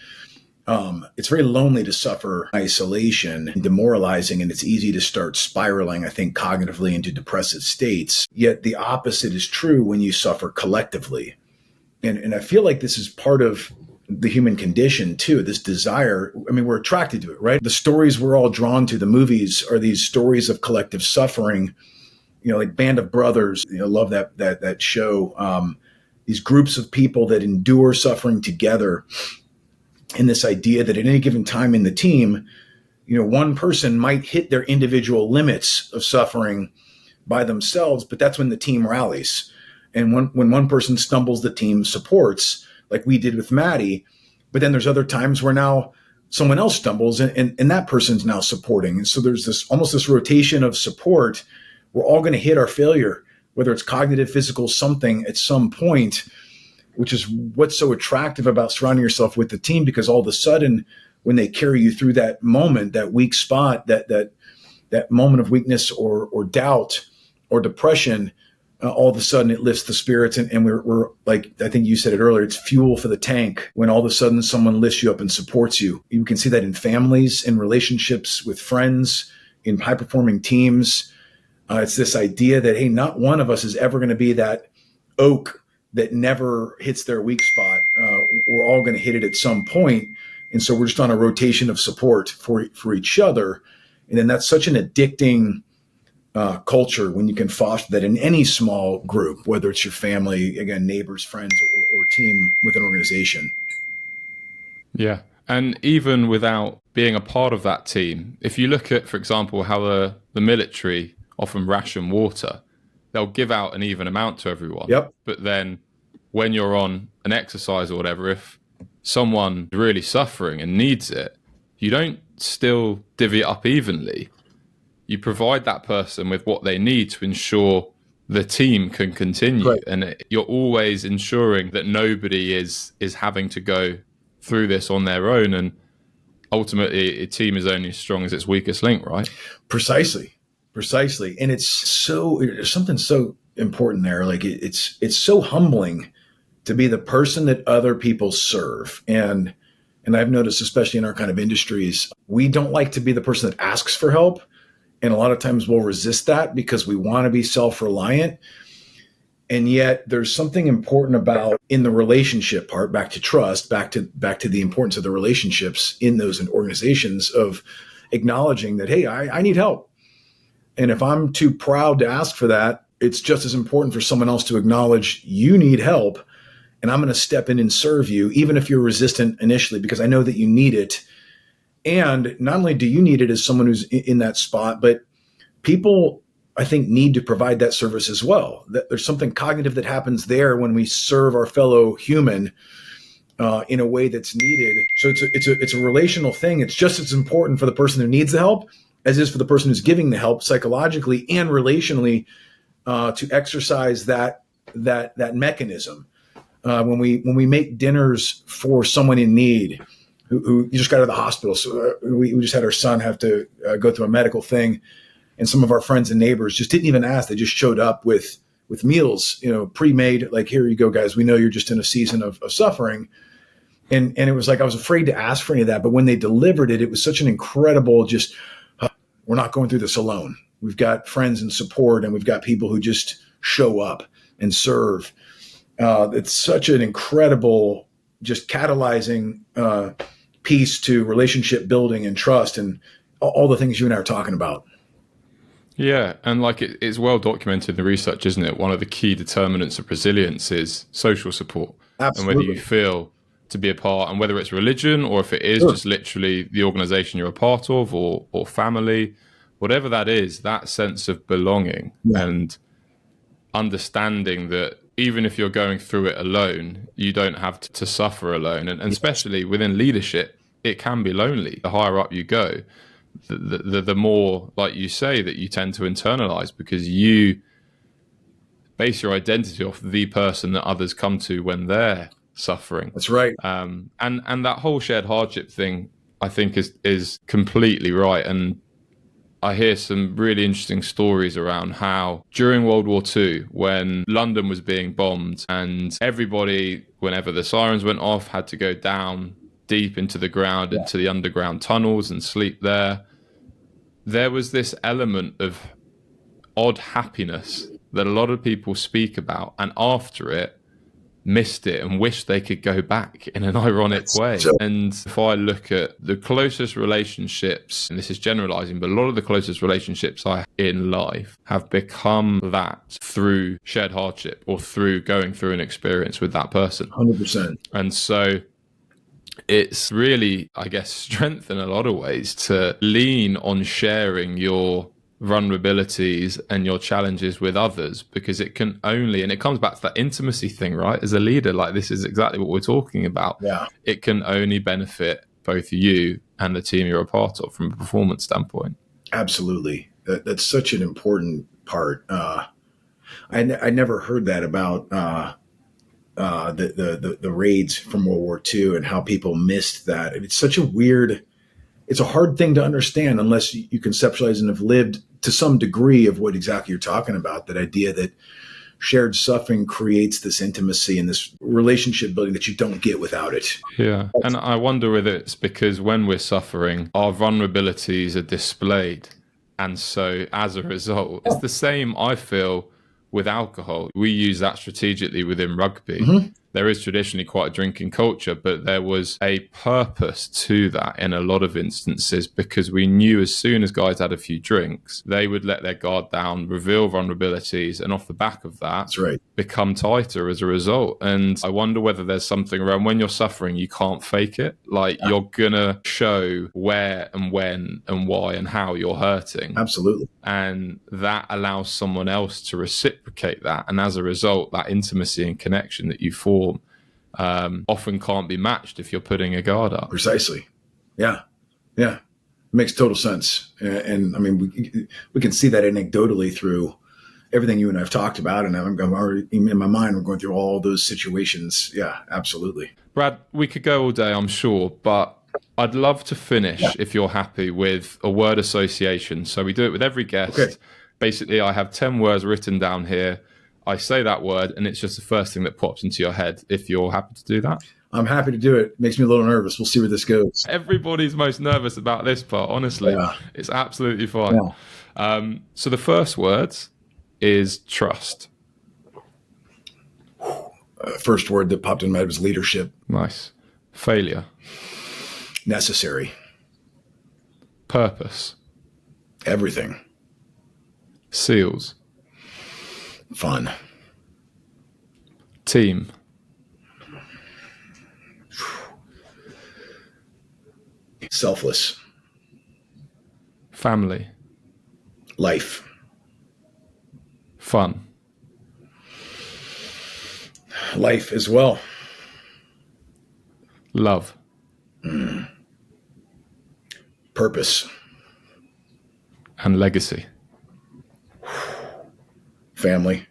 It's very lonely to suffer isolation and demoralizing, and it's easy to start spiraling, I think, cognitively into depressive states. Yet the opposite is true when you suffer collectively. And I feel like this is part of the human condition too, this desire. I mean, we're attracted to it, right? The stories we're all drawn to, the movies, are these stories of collective suffering, like Band of Brothers. Love that show. These groups of people that endure suffering together. And this idea that at any given time in the team, one person might hit their individual limits of suffering by themselves, but that's when the team rallies. And when one person stumbles, the team supports, like we did with Maddie. But then there's other times where now someone else stumbles and that person's now supporting. And so there's this rotation of support. We're all going to hit our failure, whether it's cognitive, physical, something at some point, which is what's so attractive about surrounding yourself with the team, because all of a sudden, when they carry you through that moment, that weak spot, that moment of weakness or doubt or depression, all of a sudden it lifts the spirits. And we're like, I think you said it earlier, it's fuel for the tank when all of a sudden someone lifts you up and supports you. You can see that in families, in relationships with friends, in high-performing teams. It's this idea that, hey, not one of us is ever going to be that oak that never hits their weak spot. We're all going to hit it at some point. And so we're just on a rotation of support for each other. And then that's such an addicting culture when you can foster that in any small group, whether it's your family, again, neighbors, friends, or team with an organization. Yeah. And even without being a part of that team, if you look at, for example, how the military often ration water, they'll give out an even amount to everyone. Yep. But then when you're on an exercise or whatever, if someone is really suffering and needs it, you don't still divvy it up evenly. You provide that person with what they need to ensure the team can continue. Right. And you're always ensuring that nobody is having to go through this on their own. And ultimately, a team is only as strong as its weakest link, right? Precisely. And there's something so important there. Like it's so humbling to be the person that other people serve. And I've noticed, especially in our kind of industries, we don't like to be the person that asks for help. And a lot of times we'll resist that because we want to be self-reliant. And yet there's something important about in the relationship part, back to trust, back to the importance of the relationships in those organizations, of acknowledging that, hey, I need help. And if I'm too proud to ask for that, it's just as important for someone else to acknowledge you need help. And I'm going to step in and serve you, even if you're resistant initially, because I know that you need it. And not only do you need it as someone who's in that spot, but people, I think, need to provide that service as well. That there's something cognitive that happens there when we serve our fellow human in a way that's needed. So it's a relational thing. It's just as important for the person who needs the help as it is for the person who's giving the help, psychologically and relationally, to exercise that mechanism. When we make dinners for someone in need, who just got out of the hospital. So we just had our son have to go through a medical thing, and some of our friends and neighbors just didn't even ask. They just showed up with meals, pre-made, like, here you go, guys. We know you're just in a season of suffering. And it was like, I was afraid to ask for any of that. But when they delivered it, it was such an incredible, just, we're not going through this alone. We've got friends and support, and we've got people who just show up and serve. It's such an incredible, just catalyzing piece to relationship building and trust and all the things you and I are talking about. Yeah, and like it's well documented in the research, isn't it? One of the key determinants of resilience is social support. Absolutely. And whether you feel to be a part, and whether it's religion or if it is just literally the organization you're a part of or family, whatever that is, that sense of belonging and understanding that even if you're going through it alone, you don't have to suffer alone. And especially within leadership, it can be lonely. The higher up you go, the more, like you say, that you tend to internalize, because you base your identity off the person that others come to when they're suffering. That's right. And that whole shared hardship thing, I think, is completely right. And I hear some really interesting stories around how during World War II, when London was being bombed and everybody, whenever the sirens went off, had to go down deep into the ground, into the underground tunnels and sleep there, there was this element of odd happiness that a lot of people speak about, and after it, missed it and wished they could go back in an ironic way. And if I look at the closest relationships, and this is generalizing, but a lot of the closest relationships I have in life have become that through shared hardship or through going through an experience with that person. 100%. And so it's really, I guess, strength in a lot of ways to lean on sharing your vulnerabilities and your challenges with others, because it can only, and it comes back to that intimacy thing, right? As a leader, like, this is exactly what we're talking about. Yeah. It can only benefit both you and the team you're a part of from a performance standpoint. Absolutely. That's such an important part. I never heard that about the raids from World War II and how people missed that. It's such a weird, it's a hard thing to understand unless you conceptualize and have lived to some degree of what exactly you're talking about. That idea that shared suffering creates this intimacy and this relationship building that you don't get without it. Yeah. And I wonder whether it's because when we're suffering, our vulnerabilities are displayed. And so as a result, it's the same, I feel, with alcohol. We use that strategically within rugby. Mm-hmm. There is traditionally quite a drinking culture, but there was a purpose to that in a lot of instances, because we knew as soon as guys had a few drinks, they would let their guard down, reveal vulnerabilities, and off the back of that, that's right, become tighter as a result. And I wonder whether there's something around when you're suffering, you can't fake it. Like, you're gonna show where and when and why and how you're hurting. Absolutely. And that allows someone else to reciprocate that. And as a result, that intimacy and connection that you form often can't be matched if you're putting a guard up. Precisely. Yeah. Yeah. It makes total sense. And I mean, we can see that anecdotally through everything you and I've talked about. And I'm already in my mind, we're going through all those situations. Yeah, absolutely. Brad, we could go all day, I'm sure, but I'd love to finish, if you're happy, with a word association. So we do it with every guest. Okay. Basically, I have 10 words written down here. I say that word, and it's just the first thing that pops into your head. If you're happy to do that. I'm happy to do it. It makes me a little nervous. We'll see where this goes. Everybody's most nervous about this part, honestly. Yeah. It's absolutely fine. Yeah. So the first word is trust. First word that popped in my head was leadership. Nice. Failure. Necessary. Purpose. Everything. SEALs. Fun. Team. Selfless. Family. Life. Fun. Life as well. Love. Purpose. And legacy. Family.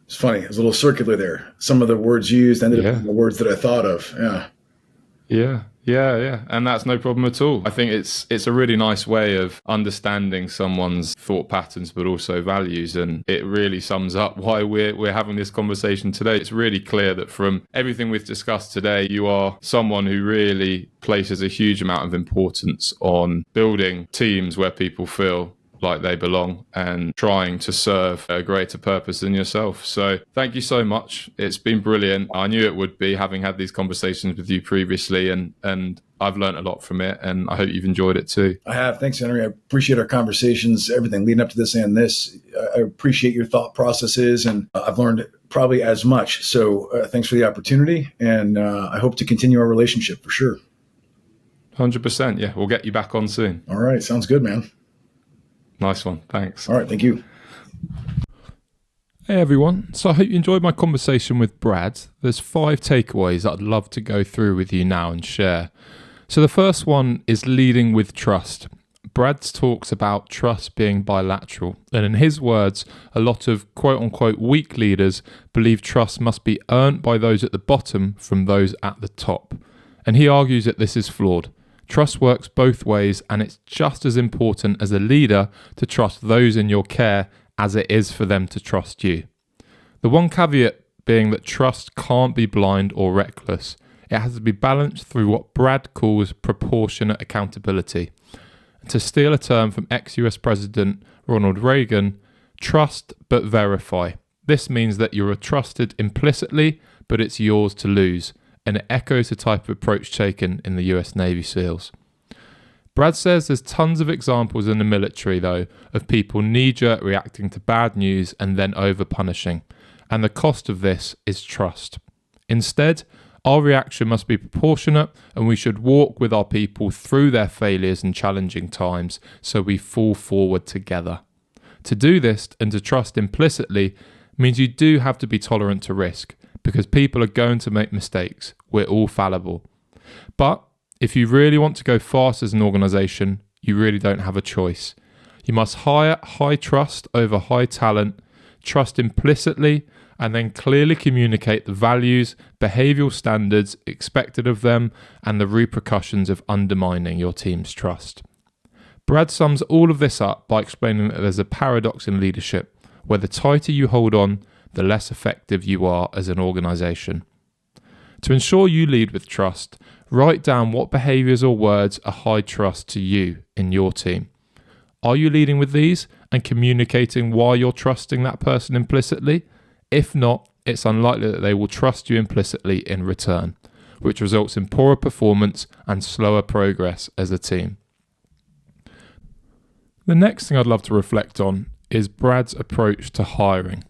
It's funny. It's a little circular there. Some of the words used ended up being the words that I thought of. Yeah. Yeah. And that's no problem at all. I think it's a really nice way of understanding someone's thought patterns, but also values. And it really sums up why we're having this conversation today. It's really clear that from everything we've discussed today, you are someone who really places a huge amount of importance on building teams where people feel like they belong and trying to serve a greater purpose than yourself. So thank you so much. It's been brilliant. I knew it would be, having had these conversations with you previously, and I've learned a lot from it, and I hope you've enjoyed it too. I have. Thanks, Henry. I appreciate our conversations, everything leading up to this and this. I appreciate your thought processes, and I've learned probably as much. So thanks for the opportunity, and I hope to continue our relationship for sure. 100%. Yeah, we'll get you back on soon. All right. Sounds good, man. Nice one. Thanks. All right. Thank you. Hey, everyone. So I hope you enjoyed my conversation with Brad. There's 5 takeaways that I'd love to go through with you now and share. So the first one is leading with trust. Brad talks about trust being bilateral. And in his words, a lot of quote unquote weak leaders believe trust must be earned by those at the bottom from those at the top. And he argues that this is flawed. Trust works both ways, and it's just as important as a leader to trust those in your care as it is for them to trust you. The one caveat being that trust can't be blind or reckless. It has to be balanced through what Brad calls proportionate accountability. To steal a term from ex-US President Ronald Reagan, trust but verify. This means that you are trusted implicitly, but it's yours to lose, and it echoes the type of approach taken in the US Navy SEALs. Brad says there's tons of examples in the military, though, of people knee-jerk reacting to bad news and then over-punishing, and the cost of this is trust. Instead, our reaction must be proportionate, and we should walk with our people through their failures and challenging times so we fall forward together. To do this and to trust implicitly means you do have to be tolerant to risk, because people are going to make mistakes. We're all fallible. But if you really want to go fast as an organisation, you really don't have a choice. You must hire high trust over high talent, trust implicitly, and then clearly communicate the values, behavioural standards expected of them, and the repercussions of undermining your team's trust. Brad sums all of this up by explaining that there's a paradox in leadership, where the tighter you hold on, the less effective you are as an organisation. To ensure you lead with trust, write down what behaviours or words are high trust to you in your team. Are you leading with these and communicating why you're trusting that person implicitly? If not, it's unlikely that they will trust you implicitly in return, which results in poorer performance and slower progress as a team. The next thing I'd love to reflect on is Brad's approach to hiring.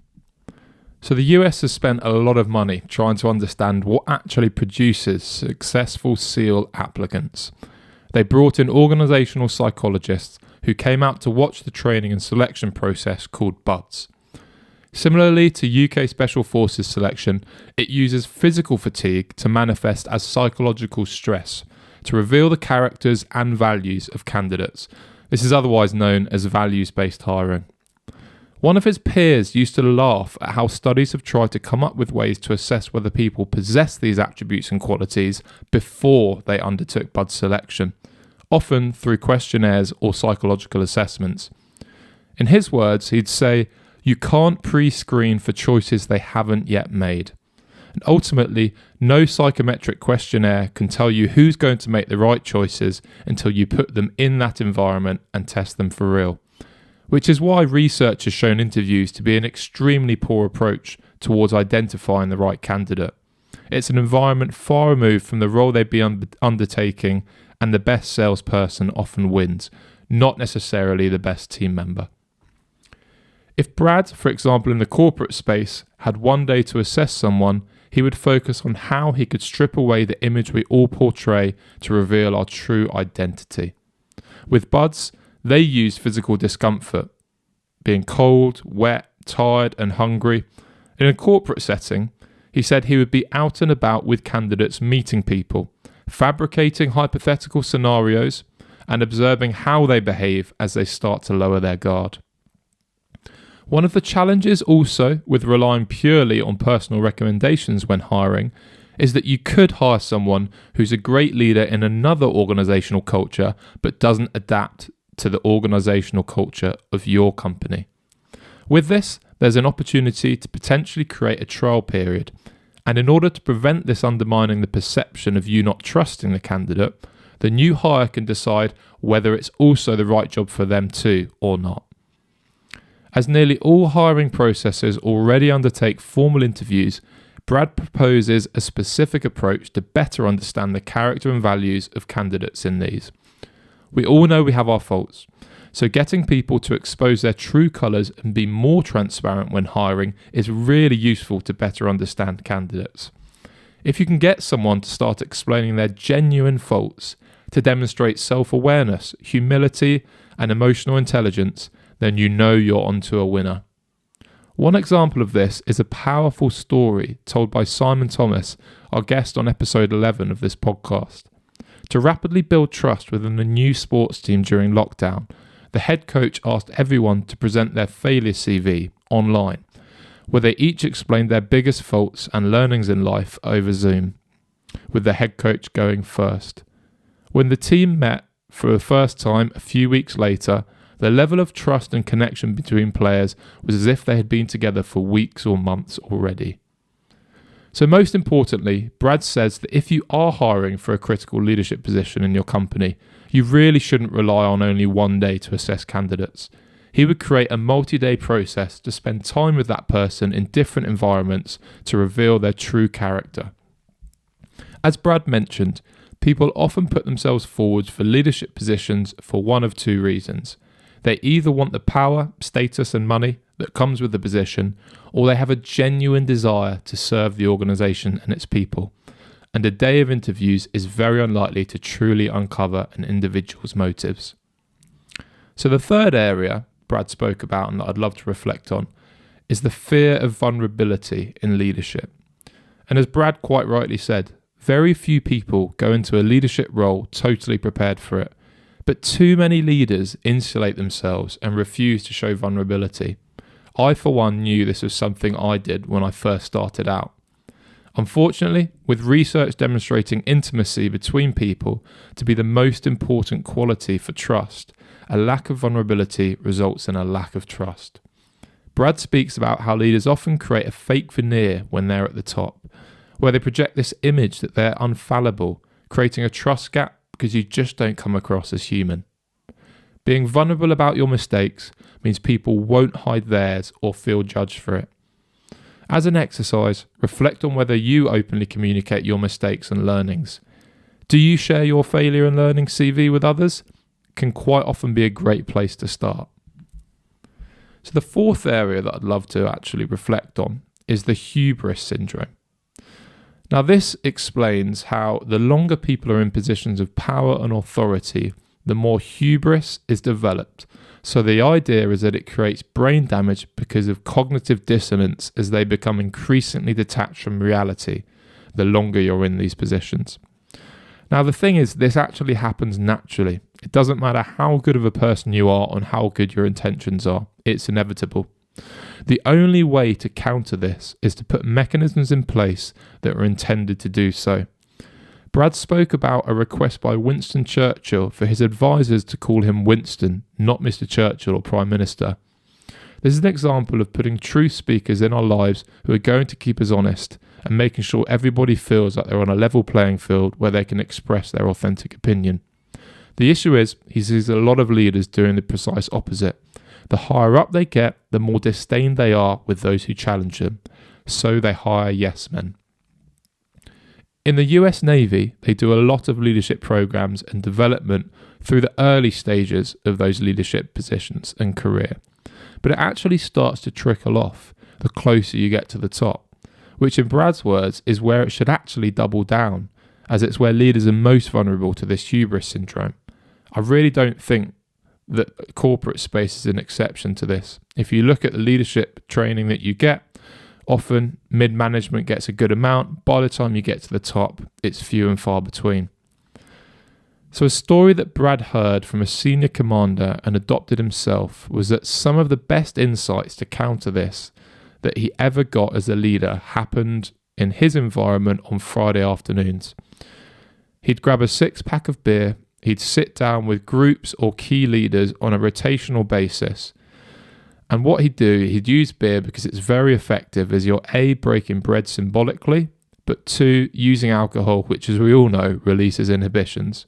So the US has spent a lot of money trying to understand what actually produces successful SEAL applicants. They brought in organisational psychologists who came out to watch the training and selection process called BUDS. Similarly to UK Special Forces selection, it uses physical fatigue to manifest as psychological stress, to reveal the characters and values of candidates. This is otherwise known as values-based hiring. One of his peers used to laugh at how studies have tried to come up with ways to assess whether people possess these attributes and qualities before they undertook BUDS selection, often through questionnaires or psychological assessments. In his words, he'd say, "You can't pre-screen for choices they haven't yet made." And ultimately, no psychometric questionnaire can tell you who's going to make the right choices until you put them in that environment and test them for real. Which is why research has shown interviews to be an extremely poor approach towards identifying the right candidate. It's an environment far removed from the role they'd be undertaking, and the best salesperson often wins, not necessarily the best team member. If Brad, for example, in the corporate space, had one day to assess someone, he would focus on how he could strip away the image we all portray to reveal our true identity. With BUDS, they used physical discomfort, being cold, wet, tired, and hungry. In a corporate setting, he said he would be out and about with candidates meeting people, fabricating hypothetical scenarios, and observing how they behave as they start to lower their guard. One of the challenges also with relying purely on personal recommendations when hiring is that you could hire someone who's a great leader in another organisational culture but doesn't adapt to the organisational culture of your company. With this, there's an opportunity to potentially create a trial period, and in order to prevent this undermining the perception of you not trusting the candidate, the new hire can decide whether it's also the right job for them too or not. As nearly all hiring processes already undertake formal interviews, Brad proposes a specific approach to better understand the character and values of candidates in these. We all know we have our faults, so getting people to expose their true colours and be more transparent when hiring is really useful to better understand candidates. If you can get someone to start explaining their genuine faults, to demonstrate self-awareness, humility, and emotional intelligence, then you know you're onto a winner. One example of this is a powerful story told by Simon Thomas, our guest on episode 11 of this podcast. To rapidly build trust within a new sports team during lockdown, the head coach asked everyone to present their failure CV online, where they each explained their biggest faults and learnings in life over Zoom, with the head coach going first. When the team met for the first time a few weeks later, the level of trust and connection between players was as if they had been together for weeks or months already. So most importantly, Brad says that if you are hiring for a critical leadership position in your company, you really shouldn't rely on only one day to assess candidates. He would create a multi-day process to spend time with that person in different environments to reveal their true character. As Brad mentioned, people often put themselves forward for leadership positions for one of two reasons. They either want the power, status and money that comes with the position, or they have a genuine desire to serve the organisation and its people. And a day of interviews is very unlikely to truly uncover an individual's motives. So the third area Brad spoke about and that I'd love to reflect on is the fear of vulnerability in leadership. And as Brad quite rightly said, very few people go into a leadership role totally prepared for it, but too many leaders insulate themselves and refuse to show vulnerability. I, for one, knew this was something I did when I first started out. Unfortunately, with research demonstrating intimacy between people to be the most important quality for trust, a lack of vulnerability results in a lack of trust. Brad speaks about how leaders often create a fake veneer when they're at the top, where they project this image that they're infallible, creating a trust gap because you just don't come across as human. Being vulnerable about your mistakes means people won't hide theirs or feel judged for it. As an exercise, reflect on whether you openly communicate your mistakes and learnings. Do you share your failure and learning CV with others? Can quite often be a great place to start. So the fourth area that I'd love to actually reflect on is the hubris syndrome. Now this explains how the longer people are in positions of power and authority, the more hubris is developed. So the idea is that it creates brain damage because of cognitive dissonance as they become increasingly detached from reality the longer you're in these positions. Now the thing is, this actually happens naturally. It doesn't matter how good of a person you are and how good your intentions are. It's inevitable. The only way to counter this is to put mechanisms in place that are intended to do so. Brad spoke about a request by Winston Churchill for his advisors to call him Winston, not Mr. Churchill or Prime Minister. This is an example of putting truth speakers in our lives who are going to keep us honest and making sure everybody feels like they're on a level playing field where they can express their authentic opinion. The issue is, he sees a lot of leaders doing the precise opposite. The higher up they get, the more disdained they are with those who challenge them. So they hire yes men. In the US Navy, they do a lot of leadership programs and development through the early stages of those leadership positions and career. But it actually starts to trickle off the closer you get to the top, which in Brad's words is where it should actually double down, as it's where leaders are most vulnerable to this hubris syndrome. I really don't think that corporate space is an exception to this. If you look at the leadership training that you get, often mid-management gets a good amount. By the time you get to the top, it's few and far between. So a story that Brad heard from a senior commander and adopted himself was that some of the best insights to counter this that he ever got as a leader happened in his environment on Friday afternoons. He'd grab a 6-pack of beer, he'd sit down with groups or key leaders on a rotational basis. And what he'd do, he'd use beer because it's very effective as you're A, breaking bread symbolically, but 2, using alcohol, which as we all know, releases inhibitions.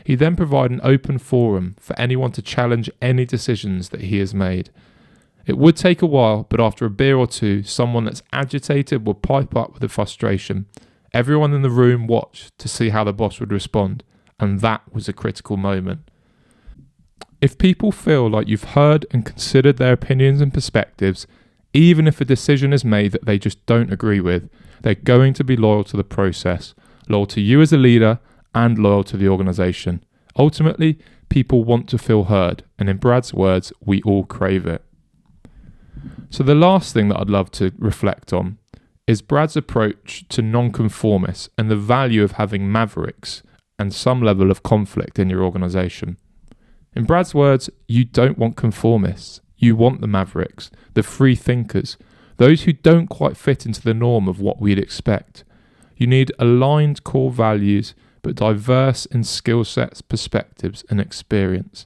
He'd then provide an open forum for anyone to challenge any decisions that he has made. It would take a while, but after a beer or two, someone that's agitated would pipe up with the frustration. Everyone in the room watched to see how the boss would respond, and that was a critical moment. If people feel like you've heard and considered their opinions and perspectives, even if a decision is made that they just don't agree with, they're going to be loyal to the process, loyal to you as a leader, and loyal to the organisation. Ultimately, people want to feel heard, and in Brad's words, we all crave it. So the last thing that I'd love to reflect on is Brad's approach to non-conformists and the value of having mavericks and some level of conflict in your organisation. In Brad's words, you don't want conformists. You want the mavericks, the free thinkers, those who don't quite fit into the norm of what we'd expect. You need aligned core values but diverse in skill sets, perspectives, and experience.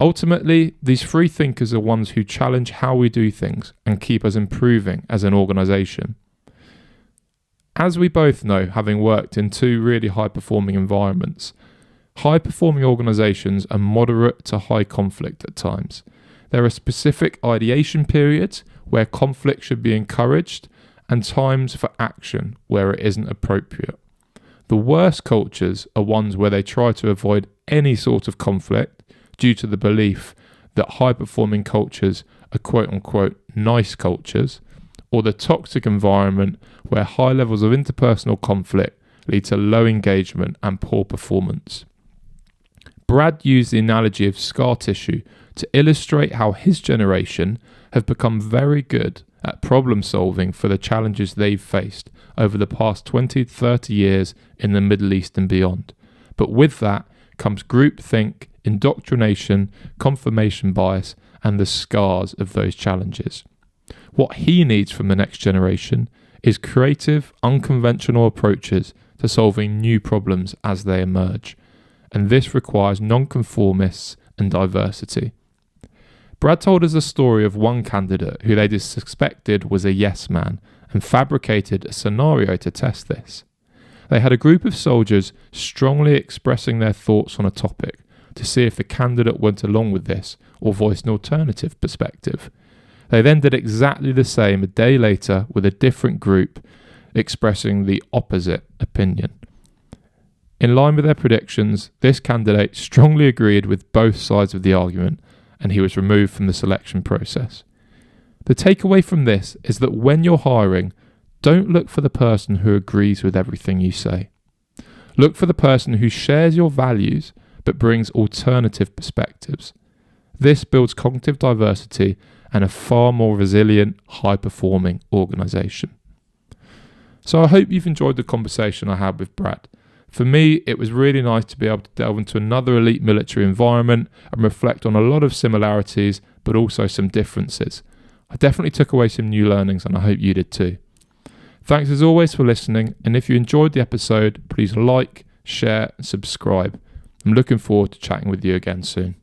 Ultimately, these free thinkers are ones who challenge how we do things and keep us improving as an organisation. As we both know, having worked in two really high-performing environments, high-performing organisations are moderate to high conflict at times. There are specific ideation periods where conflict should be encouraged and times for action where it isn't appropriate. The worst cultures are ones where they try to avoid any sort of conflict due to the belief that high-performing cultures are quote-unquote nice cultures, or the toxic environment where high levels of interpersonal conflict lead to low engagement and poor performance. Brad used the analogy of scar tissue to illustrate how his generation have become very good at problem solving for the challenges they've faced over the past 20 to 30 years in the Middle East and beyond. But with that comes groupthink, indoctrination, confirmation bias, and the scars of those challenges. What he needs from the next generation is creative, unconventional approaches to solving new problems as they emerge. And this requires non-conformists and diversity. Brad told us a story of one candidate who they suspected was a yes man and fabricated a scenario to test this. They had a group of soldiers strongly expressing their thoughts on a topic to see if the candidate went along with this or voiced an alternative perspective. They then did exactly the same a day later with a different group expressing the opposite opinion. In line with their predictions, this candidate strongly agreed with both sides of the argument, and he was removed from the selection process. The takeaway from this is that when you're hiring, don't look for the person who agrees with everything you say. Look for the person who shares your values but brings alternative perspectives. This builds cognitive diversity and a far more resilient, high-performing organisation. So I hope you've enjoyed the conversation I had with Brad. For me, it was really nice to be able to delve into another elite military environment and reflect on a lot of similarities, but also some differences. I definitely took away some new learnings, and I hope you did too. Thanks as always for listening, and if you enjoyed the episode, please like, share, and subscribe. I'm looking forward to chatting with you again soon.